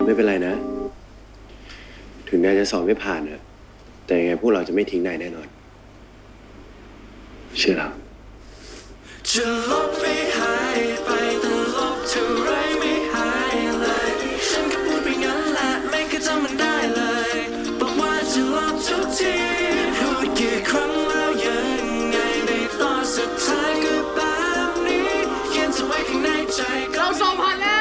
ไม่เป็นไรนะ ถึงนายจะสอบไม่ผ่านนะแต่ยังไงพวกเราจะไม่ทิ้งนายแน่นอน เชื่อเรา จะลบไม่หายไปแต่ลบเท่าไรไม่หายเลย ฉันก็พูดไปงั้นแหละไม่เคยจำมันได้เลย บอกว่าจะลบทุกทีพูดกี่ครั้งแล้วยังไงในตอนสุดท้ายก็แบบนี้เขียนจะไว้ข้างในใจก็ เราสอบผ่านแล้ว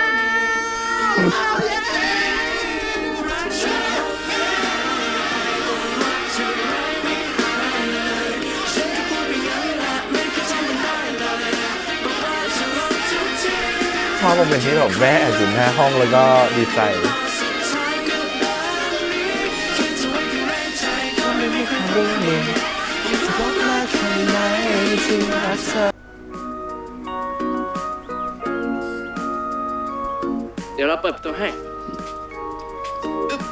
ชอบโมเมนต์ที่แบบแม่แอบอยู่หน้าห้องแล้วก็ดีใจ เดี๋ยวเราเปิดประตูให้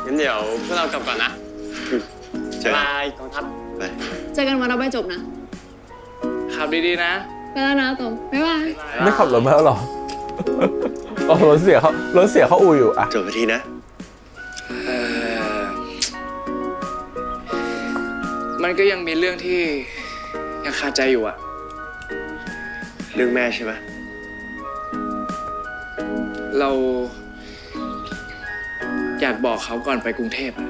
งั้นเดี๋ยวพวกเรากลับก่อนนะ เจอกัน บายกองทัพ ไป เจอกันวันเราไปจบนะ ขับดีๆนะ ไปแล้วนะตอมบ๊ายบาย ไม่ขับรถมาแล้วเหรอ อ๋อรถเสียเขาอู่อยู่อะ จบไปทีนะ มันก็ยังมีเรื่องที่ยังคาใจอยู่อะ เรื่องแม่ใช่ไหม เราอยากบอกเขาก่อนไปกรุงเทพอะ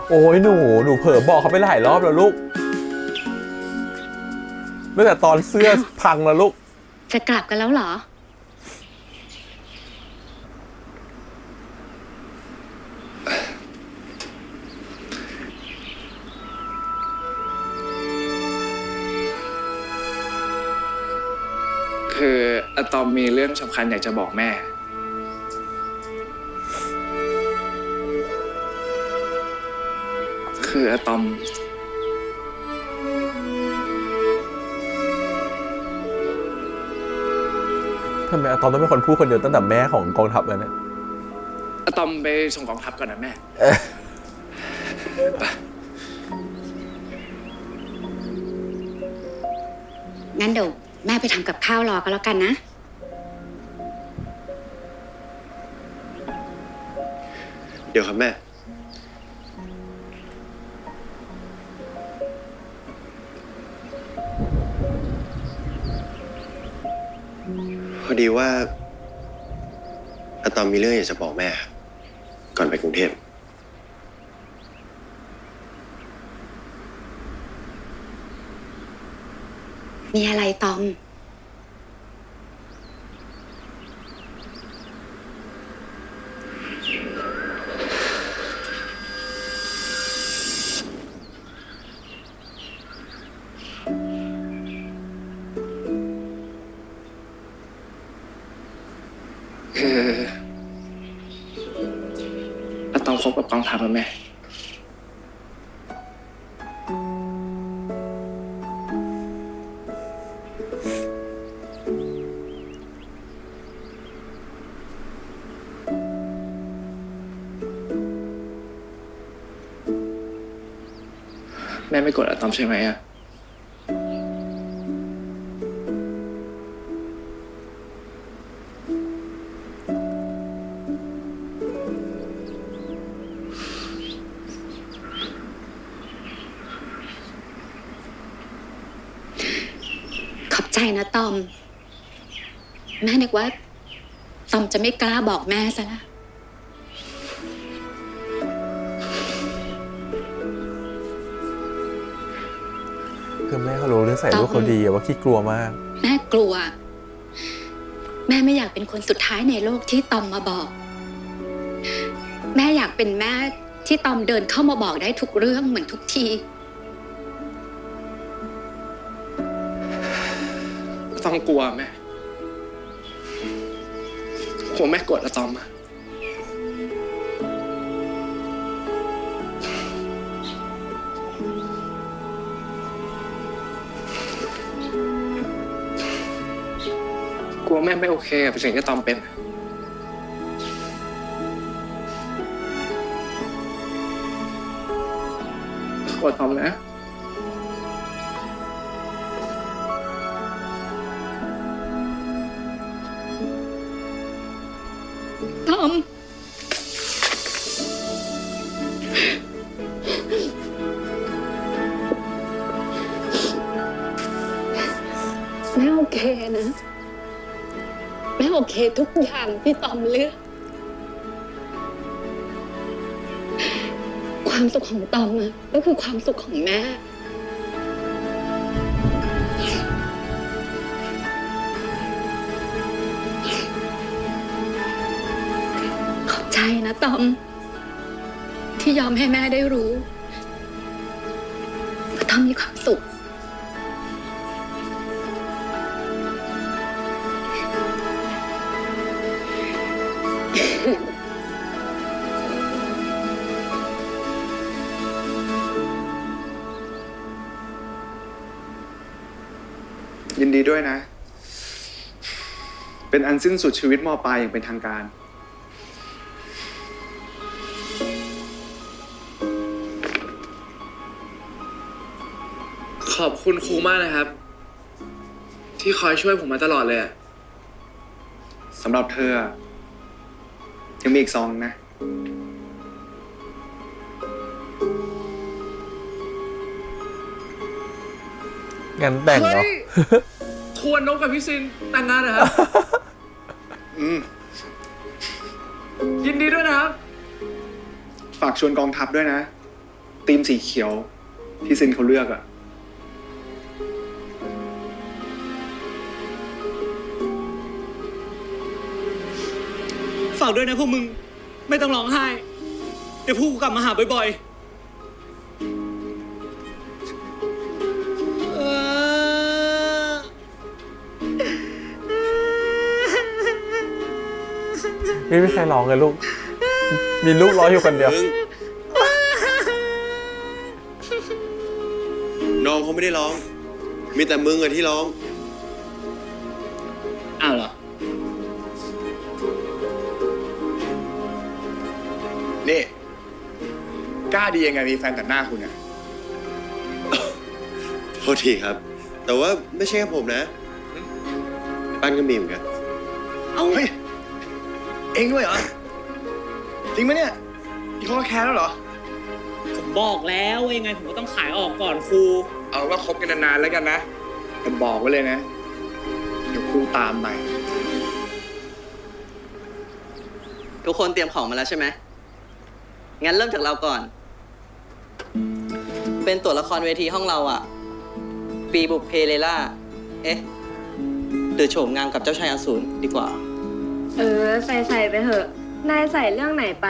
โอ้ยหนูเผลอบอกเขาไปหลายรอบแล้วลูกตั้งแต่ตอนเสื้อพังแล้วลูก จะกลับกันแล้วเหรอ คืออะตอมมีเรื่องสำคัญอยากจะบอกแม่ คืออะตอม ทำไมอะตอมต้องเป็นคนพูดคนเดียวตั้งแต่แม่ของกองทัพเลยเนี่ย อะตอมไปส่งกองทัพก่อนนะแม่ งั้นเดี๋ยวแม่ไปทำกับข้าวรอก็แล้วกันนะ เดี๋ยวครับแม่ พอดีว่าอะตอมมีเรื่องอยากจะบอกแม่ครับก่อนไปกรุงเทพ มีอะไรตอม คืออะตอมคบกับกองทัพแล้วแม่ แม่ไม่โกรธอะตอมใช่ไหมอะ ขอบใจนะตอม แม่นึกว่าตอมจะไม่กล้าบอกแม่ซะละ คือแม่เขารู้เรื่องใส่ลูกเขาดีอะว่าขี้กลัวมาก แม่กลัว แม่ไม่อยากเป็นคนสุดท้ายในโลกที่ตอมมาบอก แม่อยากเป็นแม่ที่ตอมเดินเข้ามาบอกได้ทุกเรื่องเหมือนทุกที ตอมกลัวแม่ผมแม่โกรธอะตอมอะกลัวแม่ไม่โอเคกับสิ่งที่ตอมเป็นขอตอมนะ ตอม แม่โอเคนะ แม่โอเคทุกอย่างที่ตอมเลือก ความสุขของตอมอะก็คือความสุขของแม่ ขอบใจนะตอม ที่ยอมให้แม่ได้รู้ว่าตอมมีความสุข ยินดีด้วยนะ เป็นอันสิ้นสุดชีวิตม.ปลายอย่างเป็นทางการ ขอบคุณครูมากนะครับ ที่คอยช่วยผมมาตลอดเลยอะ สำหรับเธอยังมีอีกซองนะ งานแต่งเนาะ ทวนนกกับพี่ซินแต่งงานนะครับ อืม ยินดีด้วยนะครับ ฝากชวนกองทัพด้วยนะทีมสีเขียวที่ซินเขาเลือกอะ ฝากด้วยนะพวกมึง ไม่ต้องร้องไห้ เดี๋ยวพวกกูกลับมาหาบ่อยๆ ไม่มีใครร้องเลยลูก มีลูกร้องอยู่คนเดียว มึงน้องเขาไม่ได้ร้อง มีแต่มึงอะที่ร้อง อ้าวเหรอ นี่ กล้าดียังไงมีแฟนตัดหน้าคุณอะ โทษทีครับ แต่ว่าไม่ใช่แค่ผมนะ ปั้นก็มีเหมือนกัน เอาเฮ้ย เองด้วยเหรอ จริงไหมเนี่ยอีกคนก็แคร์แล้วเหรอ ผมบอกแล้วว่ายังไงผมก็ต้องขายออกก่อนครู เอาว่าคบกันนานๆแล้วกันนะแต่บอกไว้เลยนะ เดี๋ยวค กูตามไป ทุกคนเตรียมของมาแล้วใช่ไหม งั้นเริ่มจากเราก่อน เป็นตัวละครเวทีห้องเราอะปีบุพเพเลล่า เอ๊ะ หรือโฉมงามกับเจ้าชายอสูรดีกว่า ใส่ไปเถอะ นายใส่เรื่องไหนไป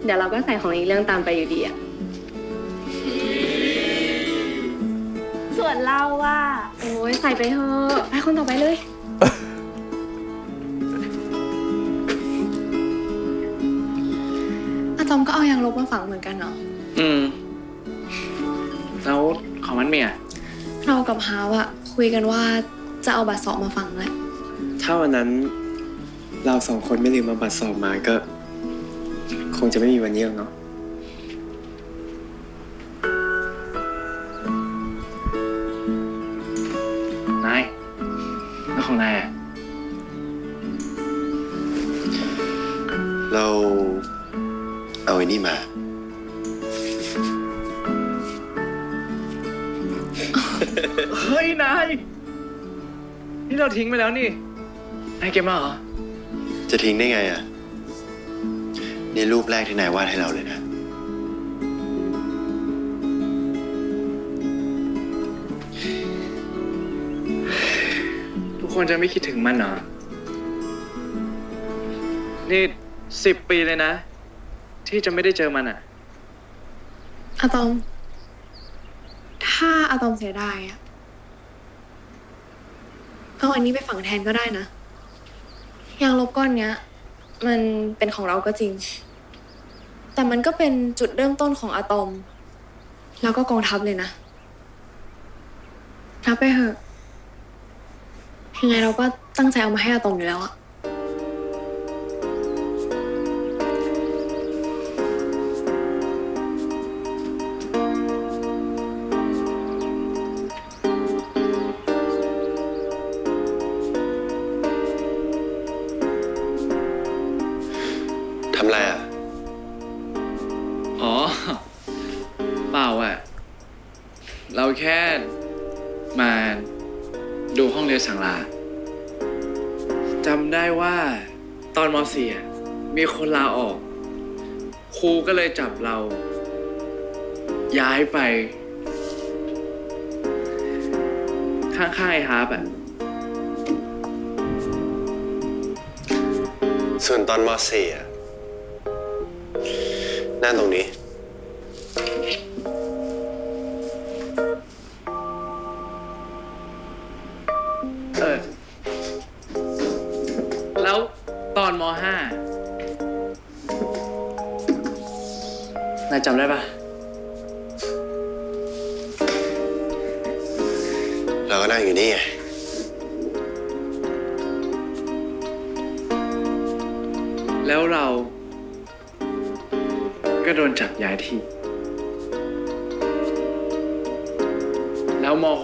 เดี๋ยวเราก็ใส่ของอีกเรื่องตามไปอยู่ดีอะส่วนเราว่าโอ้ยใส่ไปเถอะไปคนต่อไปเลย อาตอมก็เอายางลบมาฝังเหมือนกันเหรอ แล้วของมันเมีย เรากับฮาวอะคุยกันว่าจะเอาบัตรสอบมาฝังแหละ ถ้าวันนั้นเราสองคนไม่ลืมมาบัตรสอบมาก็ คงจะไม่มีวันนี้หรอกเนาะ นาย แล้วของนายอะ เราเอาไอ้นี่มา เฮ้ย นาย นี่เราทิ้งไปแล้วนี่ นายเก็บมาเหรอ จะทิ้งได้ไงอ่ะ นี่รูปแรกที่นายวาดให้เราเลยนะ ทุกคนจะไม่คิดถึงมันเหรอ นี่10 ปีเลยนะ ที่จะไม่ได้เจอมันอ่ะ อะตอม ถ้าอะตอมเสียดายอะเอาอันนี้ไปฝังแทนก็ได้นะ ยางลบก้อนเนี้ย มันเป็นของเราก็จริง แต่มันก็เป็นจุดเริ่มต้นของอะตอม แล้วก็กองทัพเลยนะ รับไปเถอะ ยังไงเราก็ตั้งใจเอามาให้อะตอมอยู่แล้วอะ ทำไรอ่ะ อ๋อ เปล่าอ่ะ เราแค่มาดูห้องเรียนสังลาจำได้ว่าตอนม .4 อ่ะมีคนลาออก ครูก็เลยจับเรา ย้ายไป ข้างๆไอ้ฮาร์ปอ่ะ ส่วนตอนม .4 อ่ะ นั่งตรงนี้ แล้วตอนม .5 นายจำได้ปะ เราก็นั่งอยู่นี่ไง แล้วเราก็โดนจับย้ายที่ แล้วม .6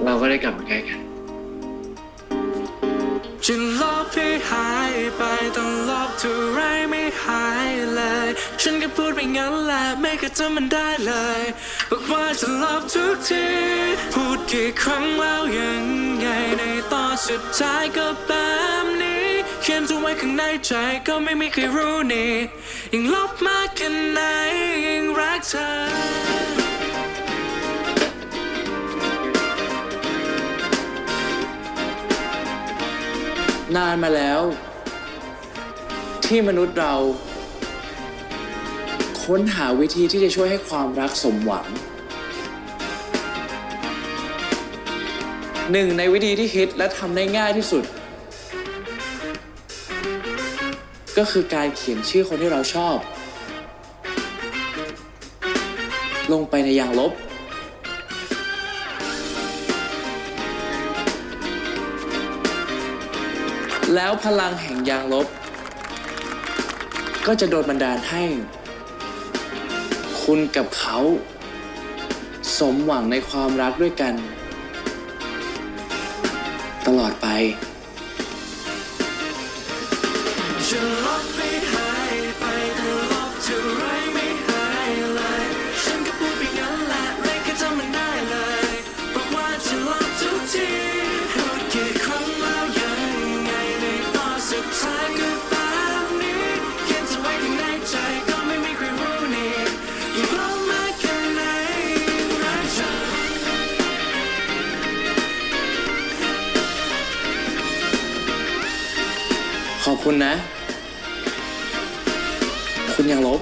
เราก็ได้กลับมาใกล้กัน จะลบให้หายไปต้องลบเท่าไรไม่หายเลย ฉันก็พูดไปงั้นแหละไม่เคยจำมันได้เลยบอกว่าจะลบทุกทีพูดกี่ครั้งแล้วยังไงในตอนสุดท้ายก็แบบนี้เขียนเอาไว้ข้างในใจก็ไม่มีใครรู้นี่ยิ่งลบมากแค่ไหนยิ่งรักเธอ นานมาแล้ว ที่มนุษย์เรา ค้นหาวิธีที่จะช่วยให้ความรักสมหวัง หนึ่งในวิธีที่ฮิตและทำได้ง่ายที่สุด ก็คือการเขียนชื่อคนที่เราชอบ ลงไปในยางลบ แล้วพลังแห่งยางลบ ก็จะโดนบันดาลให้ คุณกับเขา สมหวังในความรักด้วยกัน ตลอดไป จะลบไม่หายไปแต่ลบเท่าไรไม่หายเลยฉันก็พูดไปงั้นแหละไม่เคยทำมันได้เลยบอกว่าจะลบทุกทีพูดกี่ครั้งแล้วยังไงในตอนสุดท้ายก็แบบนี้เขียนจะไว้ข้างในใจก็ไม่มีใครรู้นี่ยิ่งลบมากแค่ไหนรักฉัน ขอบคุณนะ คุณยังลบ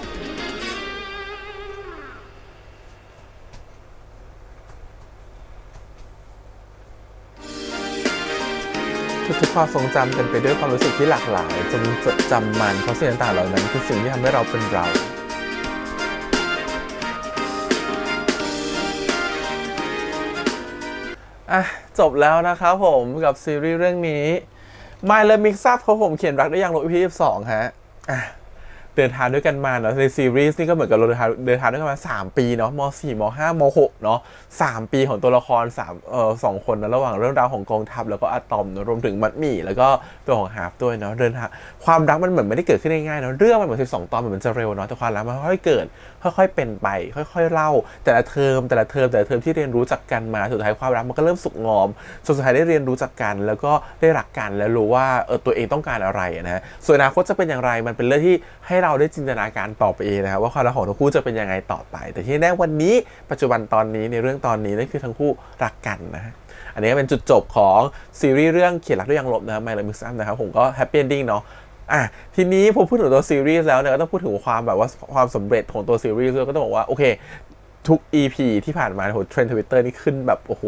ทุกๆความทรงจำเต็มไปด้วยความรู้สึกที่หลากหลายจนจดจำมันเพราะสิ่งต่างๆเหล่านั้นคือสิ่งที่ทำให้เราเป็นเราจบแล้วนะครับผมกับซีรีส์เรื่องนี้ My Love Mix Up เขาผมเขียนรักได้ยังลบ EP 22ฮะเดินทางด้วยกันมาเนาะในซีรีส์นี่ก็เหมือนกับเราเดินทางด้วยกันมา3ปีเนาะม.4 ม.5 ม.6 เนาะ3ปีของตัวละคร2คนนะระหว่างเรื่องราวของกองทัพแล้วก็อะตอมรวมถึงมัดหมี่แล้วก็ตัวของฮาร์ฟด้วยเนาะเดินทางความรักมันเหมือนไม่ได้เกิดขึ้นง่ายๆเนาะเรื่องมันเหมือน12 ตอนเหมือนมันจะเร็วเนาะแต่ความรักมันค่อยๆเกิดค่อยๆเป็นไปค่อยๆเล่าแต่ละเทอมที่เรียนรู้จักกันมาสุดท้ายความรักมันก็เริ่มสุกงอมสุดท้ายได้เรียนรู้จักกันแล้วก็ได้รักกันแล้วรู้ว่าตัวเองต้องการอะไรนะฮะส่วนอนาคตจะเป็นอย่างไรมันเป็นเรื่องที่ให้เราได้จินตนาการต่อไปเองนะครับว่าความรักของทั้งคู่จะเป็นยังไงต่อไปแต่ที่แน่วันนี้ปัจจุบันตอนนี้ในเรื่องตอนนี้นั่นคือทั้งคู่รักกันนะฮะอันนี้เป็นจุดจบของซีรีส์เรื่องเขียนรักด้วยยางลบนะครับ My Love Mix Up นะครับผมก็แฮปปี้เอนดิ้งเนาะทีนี้พอพูดถึงตัวซีรีส์แล้วเนี่ยก็ต้องพูดถึงความแบบว่าความสำเร็จของตัวซีรีส์ด้วยก็ต้องบอกว่าโอเคทุก EP ที่ผ่านมาโหเทรนด์ Twitter นี่ขึ้นแบบโอ้โห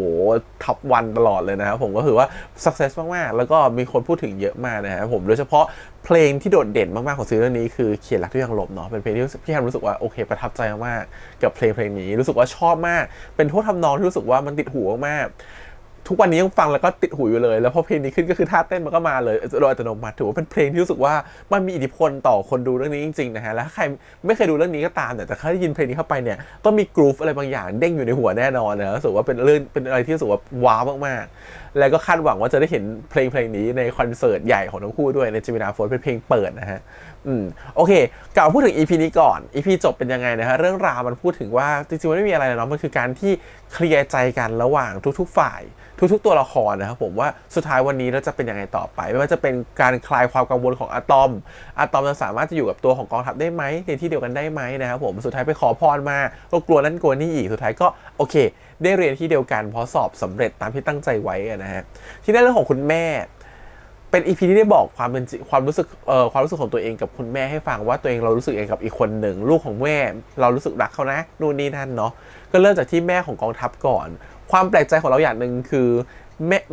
ท็อปวันตลอดเลยนะครับผมก็ถือว่า success มากๆแล้วก็มีคนพูดถึงเยอะมากนะครับผมโดยเฉพาะเพลงที่โดดเด่นมากๆของซีรีส์นี้คือเขียนรักด้วยยางลบเนาะเป็นเพลงที่พี่แฮมรู้สึกว่าโอเคประทับใจมากๆกับเพลงนี้รู้สึกว่าชอบมากเป็นท่วงทำนองที่รู้สึกว่ามันติดหูมากทุกวันนี้ยังฟังแล้วก็ติดหูอยู่เลยแล้วพอเพลงนี้ขึ้นก็คือท่าเต้นมันก็มาเลยโดยอัตโนมัติถือว่าเป็นเพลงที่รู้สึกว่ามันมีอิทธิพลต่อคนดูเรื่องนี้จริงๆนะฮะแล้วถ้าใครไม่เคยดูเรื่องนี้ก็ตามแต่ถ้าได้ยินเพลงนี้เข้าไปเนี่ยต้องมีกรูฟอะไรบางอย่างเด้งอยู่ในหัวแน่นอนนะรู้สึกว่าเป็นเรื่องเป็นอะไรที่รู้สึกว่าว้าวมากๆแล้วก็คาดหวังว่าจะได้เห็นเพลงนี้ในคอนเสิร์ตใหญ่ของทั้งคู่ด้วยในจิมินาโฟนเป็นเพลงเปิดนะฮะโอเคกล่าวพูดถึง EP นี้ก่อน EP จบเป็นยังไงนะฮะเรื่องราวมันพูดถึงว่าจริงๆมันไม่มีอะไรเนาะมันคือการที่เคลียร์ใจกันระหว่างทุกๆฝ่ายทุกๆตัวละครนะครับผมว่าสุดท้ายวันนี้เราจะเป็นยังไงต่อไปไม่ว่าจะเป็นการคลายความกังวลของอะตอมจะสามารถจะอยู่กับตัวของกองทัพได้ไหมในที่เดียวกันได้ไหมนะครับผมสุดท้ายไปขอพรมาก็กลัวนั่นกลัวนี่อีกสุดท้ายก็โอเคได้เรียนที่เดียวกันเพราะสอบสำเร็จตามที่ตั้งใจไว้นะฮะที่ในเรื่องของคุณแม่เป็น EP ที่ได้บอกความรู้สึกของตัวเองกับคุณแม่ให้ฟังว่าตัวเองเรารู้สึกเองกับอีกคนหนึ่งลูกของแม่เรารู้สึกรักเขานะนู่นนี่นั่นเนาะก็เริ่มจากที่แม่ของกองทัพก่อนความแปลกใจของเราอย่างหนึ่งคือ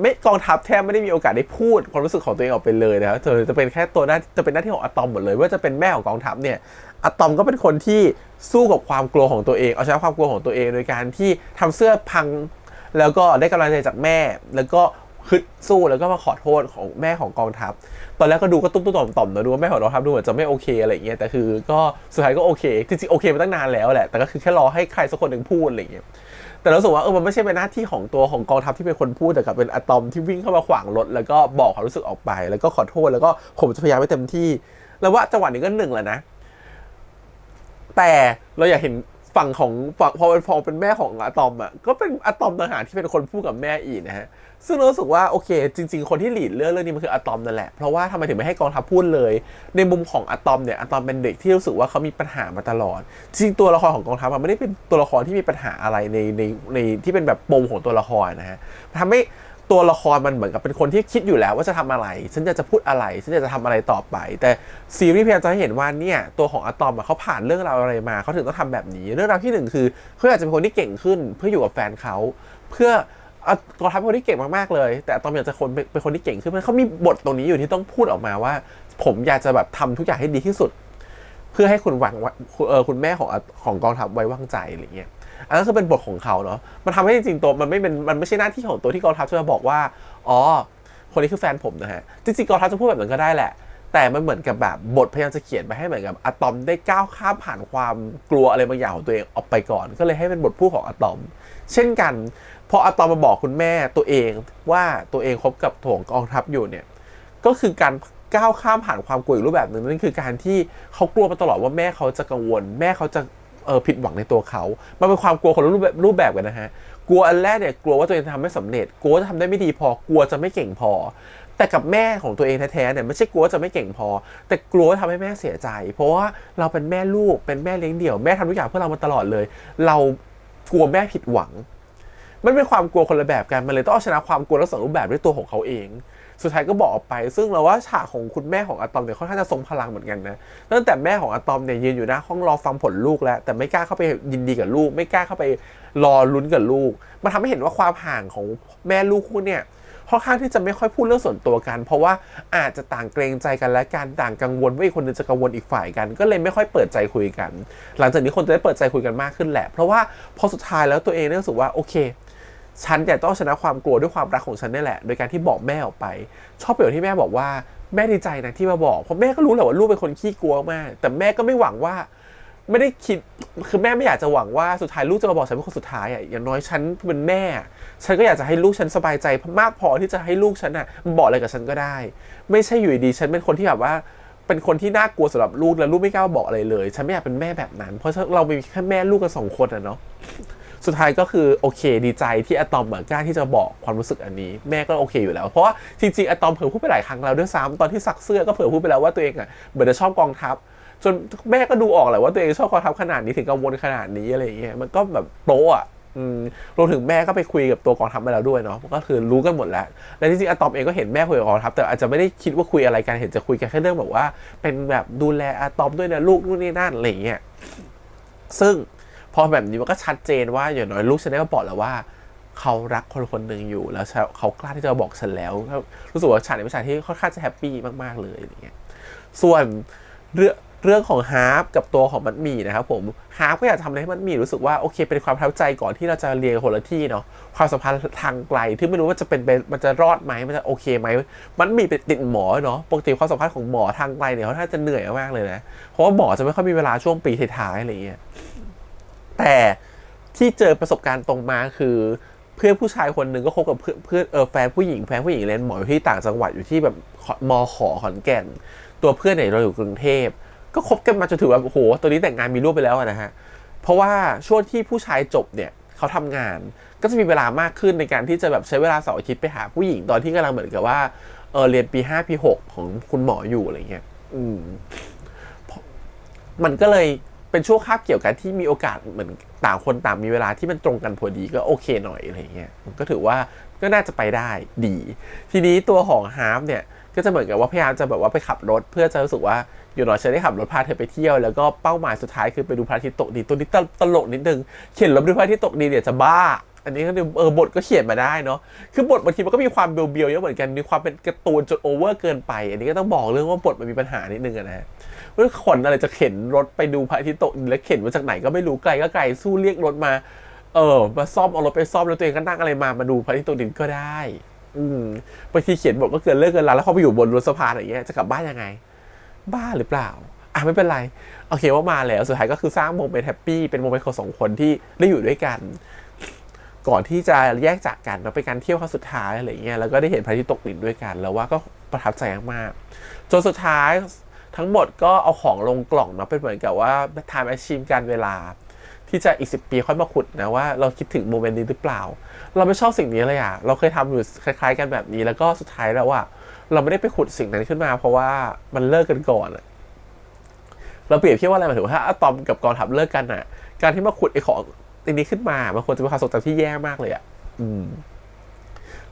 ไม่กองทัพแทบไม่ได้มีโอกาสได้พูดความรู้สึกของตัวเองออกไปเลยนะครับเธอจะเป็นแค่จะเป็นหน้าที่ของอะตอมหมดเลยว่าจะเป็นแม่ของกองทัพเนี่ยอะตอมก็เป็นคนที่สู้กับความกลัวของตัวเองเอาชนะความกลัวของตัวเองโดยการที่ทำเสื้อพังแล้วก็ได้กำลังใจจากแม่แล้วก็ฮึดสู้แล้วก็มาขอโทษของแม่ของกองทัพตอนแรกก็ดูก็ตุ้มต่อมนะดูว่าแม่ของกองทัพดูเหมือนจะไม่โอเคอะไรอย่างเงี้ยแต่คือก็สุดท้ายก็โอเคจริงๆโอเคมาตั้งนานแล้วแหละแต่ก็คือแค่รอให้ใครสักคนหนึ่งพูดอะไรอย่างเงี้ยแต่เราสึกว่ามันไม่ใช่เป็นหน้าที่ของตัวของกองทัพที่เป็นคนพูดแต่กับเป็นอะตอมที่วิ่งเข้ามาขวางรถแล้วก็บอกความรู้สึกออกไปแล้วก็ขอโทษแล้วก็ผมจะพยายามให้เต็มที่แล้วว่าจังหวะนี้ก็1แล้วนะแต่เราอยากเห็นฝั่งพอเป็นแม่ของอะตอมก็เป็นอะตอมต่างหากที่เป็นคนพูดกับแม่อีกนะฮะซึ่งเรารู้สึกว่าโอเคจริงๆคนที่หลีดเรื่องนี้มันคืออะตอมนั่นแหละเพราะว่าทำไมถึงไม่ให้กองทัพพูดเลยในมุมของอะตอมเนี่ยอะตอมเป็นเด็กที่รู้สึกว่าเขามีปัญหามาตลอดจริงๆตัวละครของกองทัพมันไม่ได้เป็นตัวละครที่มีปัญหาอะไรในที่เป็นแบบปมของตัวละครนะฮะทำให้ตัวละครมันเหมือนกับเป็นคนที่คิดอยู่แล้วว่าจะทำอะไรฉันจะพูดอะไรฉันจะทำอะไรต่อไปแต่ซีรีส์พยายามจะให้เห็นว่าเนี่ยตัวของอะตอมเขาผ่านเรื่องราวอะไรมาเขาถึงต้องทำแบบนี้เรื่องราวที่1คือเขาอยากจะเป็นคนที่เก่งขึ้นเพื่ออยู่กับแฟนเขาเพื่อกองทัพเป็นคนที่เก่งมากๆเลยแต่อะตอมอยากจะเป็นคนที่เก่งขึ้นเพราะเขามีบทตรงนี้อยู่ที่ต้องพูดออกมาว่าผมอยากจะแบบทำทุกอย่างให้ดีที่สุดเพื่อให้คุณคุณแม่ของกองทัพไว้วางใจอะไรเงี้ยอันนั้นคือเป็นบทของเขาเนาะมันทำให้จริงๆตัวมันไม่ใช่หน้าที่ของตัวที่กองทัพจะมาบอกว่าอ๋อคนนี้คือแฟนผมนะฮะจริงๆกองทัพจะพูดแบบนั้นก็ได้แหละแต่มันเหมือนกับแบบบทพยายามจะเขียนไปให้เหมือนกับอะตอมได้ก้าวข้ามผ่านความกลัวอะไรบางอย่างของตัวเองออกไปก่อนก็เลยให้เป็นบทพูดของอะตอมเช่นกันพออะตอมมาบอกคุณแม่ตัวเองว่าตัวเองคบกับถ่วงกองทัพอยู่เนี่ยก็คือ ก้าวข้ามผ่านความกลัวอีกรูปแบบหนึ่งนั่นคือการที่เขากลัวมาตลอดว่าแม่เขาจะกังวลแม่เขาจะผิดหวังในตัวเขามันเป็นความกลัวคนละรูปแบบกันนะฮะกลัวอันแรกเนี่ยกลัวว่าตัวเองทำไม่สำเร็จกลัวว่าจะทำได้ไม่ดีพอกลัวจะไม่เก่งพอแต่กับแม่ของตัวเองแท้ๆเนี่ยไม่ใช่กลัวจะไม่เก่งพอแต่กลัวว่าทำให้แม่เสียใจเพราะว่าเราเป็นแม่ลูกเป็นแม่เลี้ยงเดี่ยวแม่ทำทุกอย่างเพื่อเรามาตลอดเลยเรากลัวแม่ผิดหวังมันเป็นความกลัวคนละแบบกันมันเลยต้องเอาชนะความกลัวทั้งสองรูปแบบด้วยตัวของเขาเองสุดท้ายก็บอกออกไปซึ่งเราว่าฉากของคุณแม่ของอะตอมเนี่ยค่อนข้างจะทรงพลังเหมือนกันนะตั้งแต่แม่ของอะตอมเนี่ยยืนอยู่หน้าห้องรอฟังผลลูกแล้วแต่ไม่กล้าเข้าไปยินดีกับลูกไม่กล้าเข้าไปรอลุ้นกับลูกมันทำให้เห็นว่าความห่างของแม่ลูกคู่เนี่ยค่อนข้างที่จะไม่ค่อยพูดเรื่องส่วนตัวกันเพราะว่าอาจจะต่างเกรงใจกันและการต่างกังวลว่าอีกคนนึงจะกังวลอีกฝ่ายกันก็เลยไม่ค่อยเปิดใจคุยกันหลังจากนี้คนจะได้เปิดใจคุยกันมากขึ้นแหละเพราะว่าพอสุดท้ายแล้วตัวเองรู้สึกว่าโอเคฉันจะต้องชนะความกลัวด้วยความรักของฉันนี่แหละโดยการที่บอกแม่ออกไปชอบประโยคที่แม่บอกว่าแม่ดีใจนะที่มาบอกเพราะแม่ก็รู้แหละว่าลูกเป็นคนขี้กลัวมากแต่แม่ก็ไม่หวังว่าไม่ได้คิดคือแม่ไม่อยากจะหวังว่าสุดท้ายลูกจะมาบอกฉันเป็นคนสุดท้ายอ่ะอย่างน้อยฉันเป็นแม่ฉันก็อยากจะให้ลูกฉันสบายใจมากพอที่จะให้ลูกฉันอ่ะบอกอะไรกับฉันก็ได้ไม่ใช่อยู่ดีฉันเป็นคนที่แบบว่าเป็นคนที่น่ากลัวสำหรับลูกแล้วลูกไม่กล้าบอกอะไรเลยฉันไม่อยากเป็นแม่แบบนั้นเพราะเราเป็นแค่แม่ลูกกัน2 คนอะเนาะสุดท้ายก็คือโอเคดีใจที่อะตอมกล้าที่จะบอกความรู้สึกอันนี้แม่ก็โอเคอยู่แล้วเพราะว่าจริงๆอะตอมเผลอพูดไปหลายครั้งแล้วด้วยซ้ำตอนที่ซักเสื้อก็เผลอพูดไปแล้วว่าตัวเองอ่ะเหมือนจะชอบกองทัพจนแม่ก็ดูออกแหละว่าตัวเองชอบกองทัพขนาดนี้ถึงกังวลขนาดนี้อะไรอย่างเงี้ยมันก็แบบโป๊ะอ่ะรวมถึงแม่ก็ไปคุยกับตัวกองทัพมาแล้วด้วยเนาะก็คือรู้กันหมดแล้วและจริงๆอะตอมเองก็เห็นแม่คุยกับกองทัพแต่อาจจะไม่ได้คิดว่าคุยอะไรกันเห็นจะคุยกันแค่เรื่องแบบว่าเป็นแบบดูแลอะตอมด้วยนะลูกนู่นนี่นั่นอะไรอย่างเงี้ยซึ่งพอแบบนี้มันก็ชัดเจนว่าอย่างน้อยลูกฉันได้ก็บอกแล้วว่าเขารักคนหนึ่งอยู่แล้วเขากล้าที่จะบอกฉันแล้วรู้สึกว่าฉากนี้เป็นฉากที่ค่อนข้างจะแฮปปี้มากๆเลยอย่างเงี้ยส่วนเรื่องของฮาร์ปกับตัวของมัดหมี่นะครับผมฮาร์ปก็อยากทำให้มัดหมี่รู้สึกว่าโอเคเป็นความประทับใจก่อนที่เราจะเรียนคนละที่เนาะความสัมพันธ์ทางไกลที่ไม่รู้ว่าจะมันจะรอดไหมมันจะโอเคไหมมัดหมี่ติดหมอเนาะปกติความสัมพันธ์ของหมอทางไกลเนี่ยเขาน่าจะเหนื่อยมากเลยนะเพราะว่าหมอจะไม่ค่อยมีเวลาช่วงปีท้ายๆอะไรอย่างเงี้ยแต่ที่เจอประสบการณ์ตรงมาคือเพื่อนผู้ชายคนหนึ่งก็คบกับเพื่อนแฟนผู้หญิงเรียนหมออยู่ที่ต่างจังหวัดอยู่ที่แบบมข.ขอนแก่นตัวเพื่อนเนี่ยเราอยู่กรุงเทพก็คบกันมาจนถึงแบบโอ้โหตอนนี้แต่งงานมีลูกไปแล้วนะฮะเพราะว่าช่วงที่ผู้ชายจบเนี่ยเขาทำงานก็จะมีเวลามากขึ้นในการที่จะแบบใช้เวลาเสาร์อาทิตย์ไปหาผู้หญิงตอนที่กำลังเหมือนกับว่าเรียนปี5ปี6ของคุณหมออยู่อะไรเงี้ยมันก็เลยเป็นช่วงคาบเกี่ยวกันที่มีโอกาสเหมือนต่างคนต่างมีเวลาที่มันตรงกันพอดีก็โอเคหน่อยอะไรเงี้ยก็ถือว่าก็น่าจะไปได้ดีทีนี้ตัวของฮาร์ฟเนี่ยก็จะเหมือนกับว่าพยายามจะแบบว่าไปขับรถเพื่อจะรู้สึกว่าอยู่หน่อยฉันได้ขับรถพาเธอไปเที่ยวแล้วก็เป้าหมายสุดท้ายคือไปดูพระอาทิตย์ตกดินตัวนี้ตลกนิดนึงเขียนรถดูพระอาทิตย์ตกดินเนี่ยจะบ้าอันนี้ก็บทก็เขียนมาได้เนาะคือบทบางทีมันก็มีความเบียวๆเยอะเหมือนกันมีความเป็นการ์ตูนจนโอเวอร์เกินไปอันนี้ก็ต้องบอกเรื่องว่าบทมันมีปัญหานิดนึงนะฮะว่าขนอะไรจะเข็นรถไปดูพระอาทิตย์ตกดินแล้วเข็นมาจากไหนก็ไม่รู้ไกลก็ไกลสู้เรียกรถมามาซ่อมเอารถไปซ่อมแล้วตัวเองก็นั่งอะไรมาดูพระอาทิตย์ตกดินก็ได้บางทีเขียนบทก็เกินเรื่องเกินราวแล้วพอไปอยู่บนรถสะพานอย่างเงี้ยจะกลับบ้านยังไงบ้าหรือเปล่าไม่เป็นไรโอเคว่ามาแล้วสุดท้ายก็คือสร้างโมเมนต์แฮปปี้เป็นโมเมนต์ของ2 คนที่ได้อยู่ด้วยกันก่อนที่จะแยกจากกันแล้วเป็นการเที่ยวครั้งสุดท้ายอะไรเงี้ยแล้วก็ได้เห็นพระอาทิตย์ตกดินด้วยกันแล้วว่าก็ประทับใจมากจนสุดท้ายทั้งหมดก็เอาของลงกล่องเนาะเป็นเหมือนกับว่า time machine การเวลาที่จะอีก10 ปีค่อยมาขุดนะว่าเราคิดถึงโมเมนต์นี้หรือเปล่าเราไม่ชอบสิ่งนี้เลยเราเคยทำอยู่คล้ายๆกันแบบนี้แล้วก็สุดท้ายแล้วเราไม่ได้ไปขุดสิ่งนั้นขึ้นมาเพราะว่ามันเลิกกันก่อนเราเปรียบเทียบว่าอะไรหมายถึงว่าถ้าอะตอมกับกองทัพเลิกกันการที่มาขุดไอ้ของอันนี้ขึ้นมามันควรจะเป็นความทรงจำที่แย่มากเลย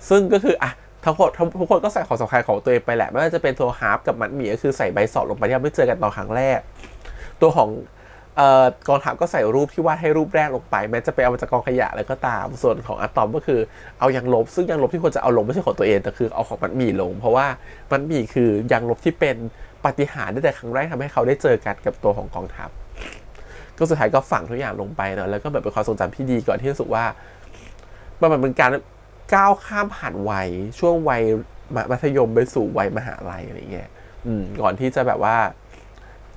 ซึ่งก็คือทุกคนก็ใส่ของสำคัญของตัวเองไปแหละไม่ว่าจะเป็นตัวฮาร์ปกับมัดหมี่ก็คือใส่ใบสอดลงไปที่เราไม่เจอกันตอนครั้งแรกตัวของกองทัพก็ใส่รูปที่วาดให้รูปแรกลงไปแม้จะไปเอามาจากกองขยะอะไรก็ตามส่วนของอะตอมก็คือเอายางลบซึ่งยางลบที่ควรจะเอาลงไม่ใช่ของตัวเองแต่คือเอาของมัดหมี่ลงเพราะว่ามัดหมี่คือยางลบที่เป็นปาฏิหาริย์ตั้งแต่ครั้งแรกทำให้เขาได้เจอกันกับตัวของกองทัพก็สุดท้ายก็ฝังทุกอย่างลงไปเนาะแล้วก็แบบเป็นความทรงจำที่ดีก่อนที่รู้สึกว่ามันเป็นการก้าวข้ามผ่านวัยช่วงวัยมัธยมไปสู่วัยมหาลัยอะไรเงี้ยก่อนที่จะแบบว่า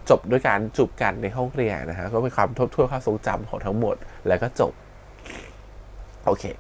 จบด้วยการจูบกันในห้องเรียนนะฮะก็เป็นความทบทวนความทรงจำของทั้งหมดแล้วก็จบโอเค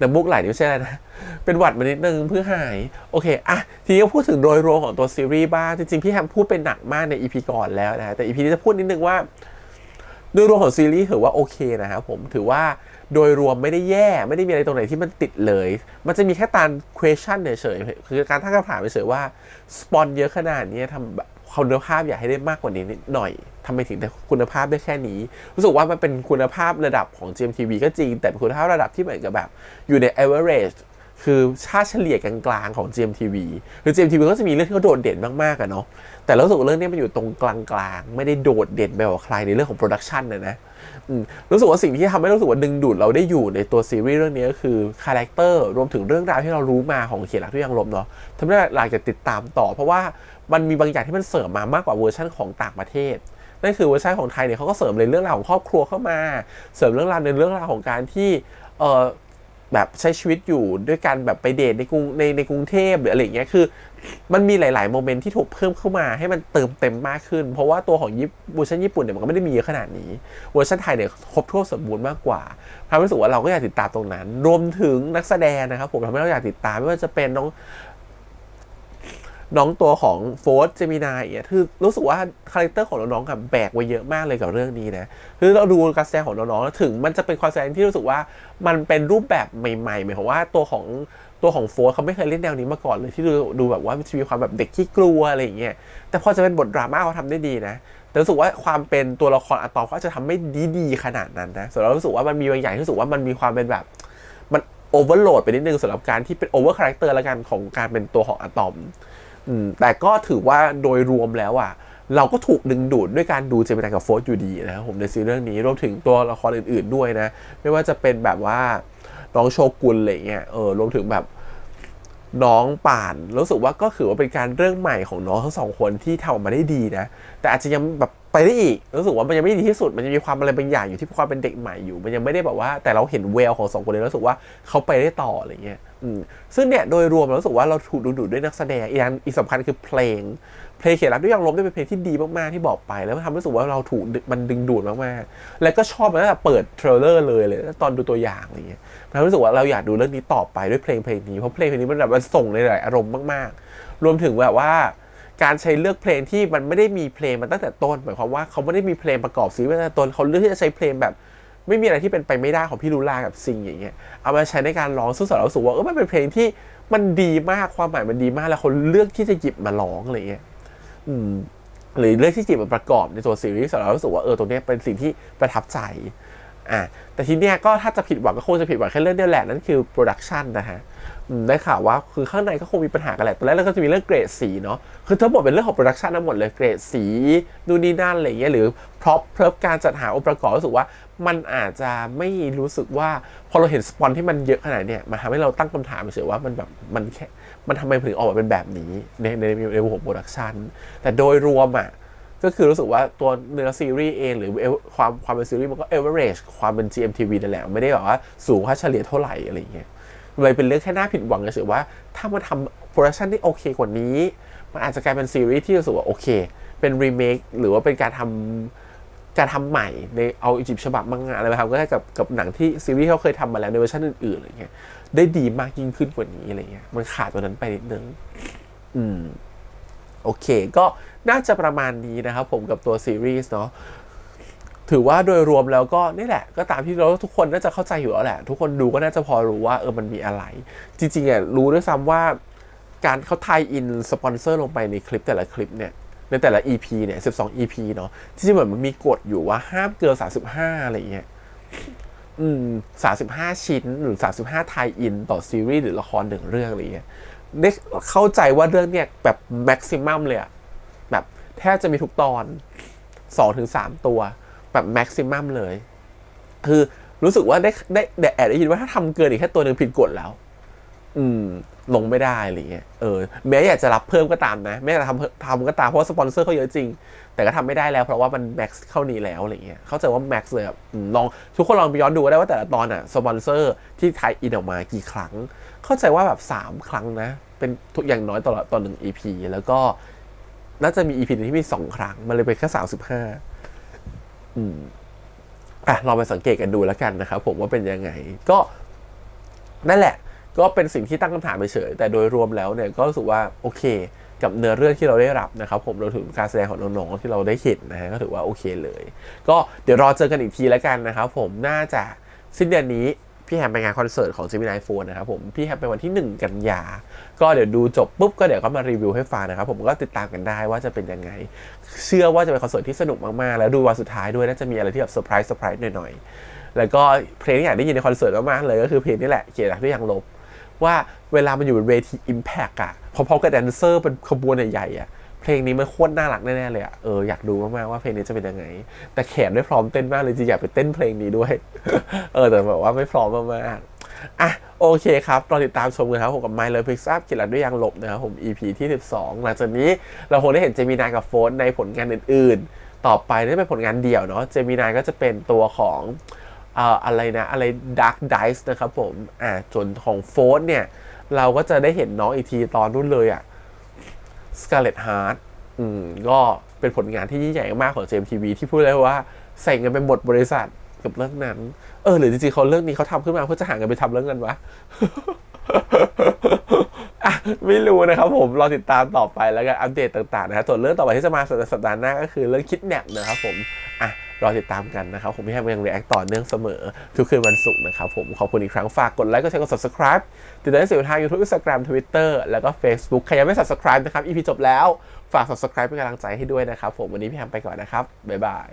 น้ำมูกไหลนี่ไม่ใช่อะไรนะเป็นหวัดมานิดนึงเพื่อหายโอเคอ่ะทีนี้ก็พูดถึงโดยรวมของตัวซีรีส์บ้างจริงๆพี่แฮมพูดเป็นหนักมากใน EP ก่อนแล้วนะแต่ EP นี้จะพูดนิดนึงว่าโดยรวมของซีรีส์ถือว่าโอเคนะครับผมถือว่าโดยรวมไม่ได้แย่ไม่ได้มีอะไรตรงไหนที่มันติดเลยมันจะมีแค่การ question เฉยๆคือการตั้งคำถามเฉยๆว่าสปอนเยอะขนาดนี้ทำแบบคุณภาพอยากให้ได้มากกว่านี้นิดหน่อยทำไมถึงได้คุณภาพได้แค่นี้รู้สึกว่ามันเป็นคุณภาพระดับของ GMTV ก็จริงแต่เป็นคุณภาพระดับที่เหมือนกับแบบอยู่ใน average คือค่าเฉลี่ยกลางๆของ GMTV คือ GMTV ก็จะมีเรื่องที่เขาโดดเด่นมากๆอะเนาะแต่รู้สึกว่าเรื่องนี้มันอยู่ตรงกลางๆไม่ได้โดดเด่นไปกว่าใครในเรื่องของโปรดักชันนะรู้สึกว่าสิ่งที่ทำให้รู้สึกว่าดึงดูดเราได้อยู่ในตัวซีรีส์เรื่องนี้ก็คือคาแรคเตอร์รวมถึงเรื่องราวที่เรารู้มาของเขียนหลักที่ยังลบเนาะทำให้เราอยากจะติดตามต่อเพราะว่ามันมีบางอย่างที่มันเสริมมามากกว่าเวอร์ชันของต่างประเทศนั่นคือเวอร์ชันของไทยเนี่ยเขาก็เสริมในเรื่องราวของครอบครัวเข้ามาเสริมเรื่องราวในเรื่องราวของการที่แบบใช้ชีวิตอยู่ด้วยกันแบบไปเดทในกรุงเทพหรืออะไรอย่างเงี้ยคือมันมีหลายๆโมเมนต์ที่ถูกเพิ่มเข้ามาให้มันเติมเต็มมากขึ้นเพราะว่าตัวของเวอร์ชันญี่ปุ่นเนี่ยมันก็ไม่ได้มีเยอะขนาดนี้เวอร์ชันไทยเนี่ยครบถ้วนสมบูรณ์มากกว่าทำให้รู้สึกว่าเราก็อยากติดตามตรงนั้นรวมถึงนักแสดงนะครับผมทำให้เราอยากติดตามไม่ว่าจะเป็นน้องตัวของโฟร์ธเจมินายเนี่ยคือรู้สึกว่าคาแรคเตอร์ของน้องๆกับแบกไว้เยอะมากเลยกับเรื่องนี้นะคือเราดูการแสดงของน้องๆถึงมันจะเป็นความแสดงที่รู้สึกว่ามันเป็นรูปแบบใหม่ๆหมายความว่าตัวของโฟร์ธเขาไม่เคยเล่นแนวนี้มาก่อนเลยที่ดูแบบว่ามันจะมีความแบบเด็กขี้กลัวอะไรอย่างเงี้ยแต่พอจะเป็นบทดราม่าเขาทำได้ดีนะแต่รู้สึกว่าความเป็นตัวละครอะตอมเขาจะทำไม่ดีขนาดนั้นนะส่วนเรารู้สึกว่ามันมีบางอย่างที่รู้สึกว่ามันมีความเป็นแบบมันโอเวอร์โหลดไปนิดนึงสำหรับการที่เป็นโอเวอร์คาแรคเตอร์ละกันของการเป็นตัวของอะตอมแต่ก็ถือว่าโดยรวมแล้วอ่ะเราก็ถูกดึงดูดด้วยการดูเจมินายกับโฟร์ธอยู่ดีนะครับผมในซีรีส์เรื่องนี้รวมถึงตัวละครอื่นๆด้วยนะไม่ว่าจะเป็นแบบว่าน้องโชกุนอะไรเงี้ยรวมถึงแบบน้องป่านรู้สึกว่าก็ถือว่าเป็นการเรื่องใหม่ของน้องทั้งสองคนที่ทำออกมาได้ดีนะแต่อาจจะยังแบบไปได้อีกรู้สึกว่ามันยังไม่ดีที่สุดมันยังมีความอะไรบางอย่างอยู่ที่ความเป็นเด็กใหม่อยู่มันยังไม่ได้แบบว่าแต่เราเห็นแววของสองคนนี้รู้สึกว่าเขาไปได้ต่ออะไรเงี้ยซึ่งเนี่ยโดยรวมเรารู้สึกว่าเราถูกดูดด้วยนักแสดงอีกสำคัญคือเพลงเขียนรักด้วยยังลมได้เป็นเพลงที่ดีมากๆที่บอกไปแล้วมันทำให้รู้สึกว่าเราถูกมันดึงดูดมากๆแล้วก็ชอบมันตั้งแต่เปิดเทรลเลอร์เลยตอนดูตัวอย่างอะไรเงี้ยมันรู้สึกว่าเราอยากดูเรื่องนี้ต่อไปด้วยเพลงนี้เพราะเพลงนี้มันแบบมันส่งในหลายอารมณ์มากๆรวมถึงแบบว่าการใช้เลือกเพลงที่มันไม่ได้มีเพลงมาตั้งแต่ต้นหมายความว่าเขาไม่ได้มีเพลงประกอบซีรีส์ตั้งแต่ต้นเขาเลือกที่จะใช้เพลงแบบไม่มีอะไรที่เป็นไปไม่ได้ของพี่ลูลากับซิงอย่างเงี้ยเอามาใช้ในการร้องซึ่งสำหรับเราสึกว่ามันเป็นเพลงที่มันดีมากความหมายมันดีมากแล้วเขาเลือกที่จะหยิบมาร้องอะไรเงี้ยหรือเลือกที่จะหยิบมาประกอบในตัวซีรีส์สำหรับเราสึกว่าตรงนี้เป็นสิ่งที่ประทับใจแต่ทีเนี้ยก็ถ้าจะผิดหวังก็คงจะผิดหวังแค่เรื่องเดียวแหละนั่นคือโปรดักชันนะฮะได้ข่าวว่าคือข้างในก็คงมีปัญหากันแหละตอนแรกเราก็จะมีเรื่องเกรดสีเนาะคือทั้งหมดเป็นเรื่องของโปรดักชันทั้งหมดเลยเกรดสีนู่นนี่นั่นอะไรเงี้ยหรือพร็อพเพิ่มการจัดหาองค์ประกอบรู้สึกว่ามันอาจจะไม่รู้สึกว่าพอเราเห็นสปอนที่มันเยอะขนาดเนี้ยมันทำให้เราตั้งคำถามเฉยว่ามันแบบมันทำไมถึงออกมาเป็นแบบนี้ในวงของโปรดักชันแต่โดยรวมก็คือรู้สึกว่าตัวเนื้อซีรีส์เองหรือความเป็นซีรีส์มันก็ average ความเป็น GMTV นั่นแหละไม่ได้แบบว่าสูงค่าเฉลี่ยเท่าไหร่อะไรเงี้ยเลยเป็นเรื่องแค่น่าผิดหวังเฉยว่าถ้ามันทำโปรดักชันที่โอเคกว่านี้มันอาจจะกลายเป็นซีรีส์ที่รู้สึกว่าโอเคเป็นรีเมคหรือว่าเป็นการทำใหม่ในเอาอียิปต์ฉบับมังงะอะไรมาทำก็ได้กับหนังที่ซีรีส์เขาเคยทำมาแล้วในเวอร์ชันอื่นๆอะไรเงี้ยได้ดีมากยิ่งขึ้นกว่านี้อะไรเงี้ยมันขาดตัวนั้นไปนิดนึงโอเคก็น่าจะประมาณนี้นะครับผมกับตัวซีรีส์เนาะถือว่าโดยรวมแล้วก็นี่แหละก็ตามที่เราทุกคนน่าจะเข้าใจอยู่แล้วแหละทุกคนดูก็น่าจะพอรู้ว่ามันมีอะไรจริงๆรู้ด้วยซ้ำว่าการเขาไทยอินสปอนเซอร์ลงไปในคลิปแต่ละคลิปเนี่ยในแต่ละ EP เนี่ย12 EP เนาะที่จริงเหมือนมันมีกฎอยู่ว่าห้ามเกิน35อะไรเงี้ย35ชิ้นหรือ35ไทยอินต่อซีรีส์หรือละคร1เรื่องอะไรเงี้ยได้เข้าใจว่าเรื่องเนี้ยแบบแม็กซิมัมเลยอะแบบแทบจะมีทุกตอน 2-3 ตัวแบบแม็กซิมัมเลยคือรู้สึกว่าได้แอบได้ยินว่าถ้าทำเกินอีกแค่ตัวนึงผิดกฎแล้วลงไม่ได้อะไรเงี้ยแม้อยากจะรับเพิ่มก็ตามนะแม้จะทำก็ตามเพราะว่าสปอนเซอร์เขาเยอะจริงแต่ก็ทำไม่ได้แล้วเพราะว่ามันแม็กซ์เข้านี้แล้วอะไรเงี้ยเข้าใจว่าแม็กซ์เลยแบบลองทุกคนลองไปย้อนดูได้ว่าแต่ละตอนสปอนเซอร์ที่ไทยอินออกมากี่ครั้งเข้าใจว่าแบบ3ครั้งนะเป็นทุกอย่างน้อยต่อ1 EP แล้วก็น่าจะมี EP นึงที่มี2ครั้งมันเลยเป็นแค่35ลองไปสังเกตกันดูแล้วกันนะครับผมว่าเป็นยังไงก็ นั่นแหละก็เป็นสิ่งที่ตั้งคำถามเฉยแต่โดยรวมแล้วเนี่ยก็รู้สึกว่าโอเคกับเนื้อเรื่องที่เราได้รับนะครับผมเราถึงการแสดงของน้องๆที่เราได้เห็นนะฮะก็ถือว่าโอเคเลยก็เดี๋ยวรอเจอกันอีกทีแล้วกันนะครับผมน่าจะสิ้นเดือนนี้พี่แฮมไปงานคอนเสิร์ตของ Gemini Phone นะครับผมพี่แฮมไปวันที่1 กันยาก็เดี๋ยวดูจบปุ๊บก็เดี๋ยวก็มารีวิวให้ฟังนะครับผมก็ติดตามกันได้ว่าจะเป็นยังไงเชื่อว่าจะเป็นคอนเสิร์ตที่สนุกมากๆแล้วดูวันสุดท้ายด้วยน่าจะมีอะไรที่แบบเซอร์ไพรส์หน่อยๆแล้วก็เพลงที่อยากได้ยินในคอนเสิร์ตมากๆเลยก็คือเพลงนี้แหละเขียนรักด้วยยางลบว่าเวลามันอยู่บนเวที Impact อ่ะพร้อมๆกับแดนเซอร์เป็นขบวนใหญ่ๆอ่ะเพลงนี้มันโคตรน่ารักแน่ๆเลยอ่ะอยากดูมากๆว่าเพลงนี้จะเป็นยังไงแต่แขนไม่พร้อมเต้นมากเลยจริงอยากไปเต้นเพลงนี้ด้วยแต่แบบว่าไม่พร้อมมากๆโอเคครับรอติดตามชมกันครับผมกับ My Love Picks Up เขียนรักด้วยยางลบนะครับผม EP ที่12หลังจากนี้เราคงได้เห็นเจมินายกับโฟนในผลงานอื่นๆต่อไปนี่เป็นผลงานเดี่ยวเนาะเจมินายก็จะเป็นตัวของอะไรDark Dice นะครับผมส่วนของโฟนเนี่ยเราก็จะได้เห็นน้องอีกทีตอนนู้นเลยScarlet Heart ก็เป็นผลงานที่ยิ่งใหญ่มากของ JMTV ที่พูดเลยว่าใส่เงินไปหมดบริษัทกับเรื่องนั้นหรือจริงๆเขาเรื่องนี้เขาทำขึ้นมาเพื่อจะหาเงินไปทำเรื่องนั้นวะ ไม่รู้นะครับผมรอติดตามต่อไปแล้วกันอัปเดตต่างๆนะครับส่วนเรื่องต่อไปที่จะมาสัปดาห์หน้าก็คือเรื่องคิดแนบนะครับผมรอติดตามกันนะครับผมพี่แฮมยังรีแอคต่อเนื่องเสมอทุกคืนวันศุกร์นะครับผมขอบคุณอีกครั้งฝากกดไลค์กดแชร์กด subscribe ติดตามได้ทาง YouTube Instagram Twitter แล้วก็ Facebook ใครยังไม่ subscribe นะครับ EP จบแล้วฝาก subscribe เป็นกำลังใจให้ด้วยนะครับผมวันนี้พี่แฮมไปก่อนนะครับบ๊ายบาย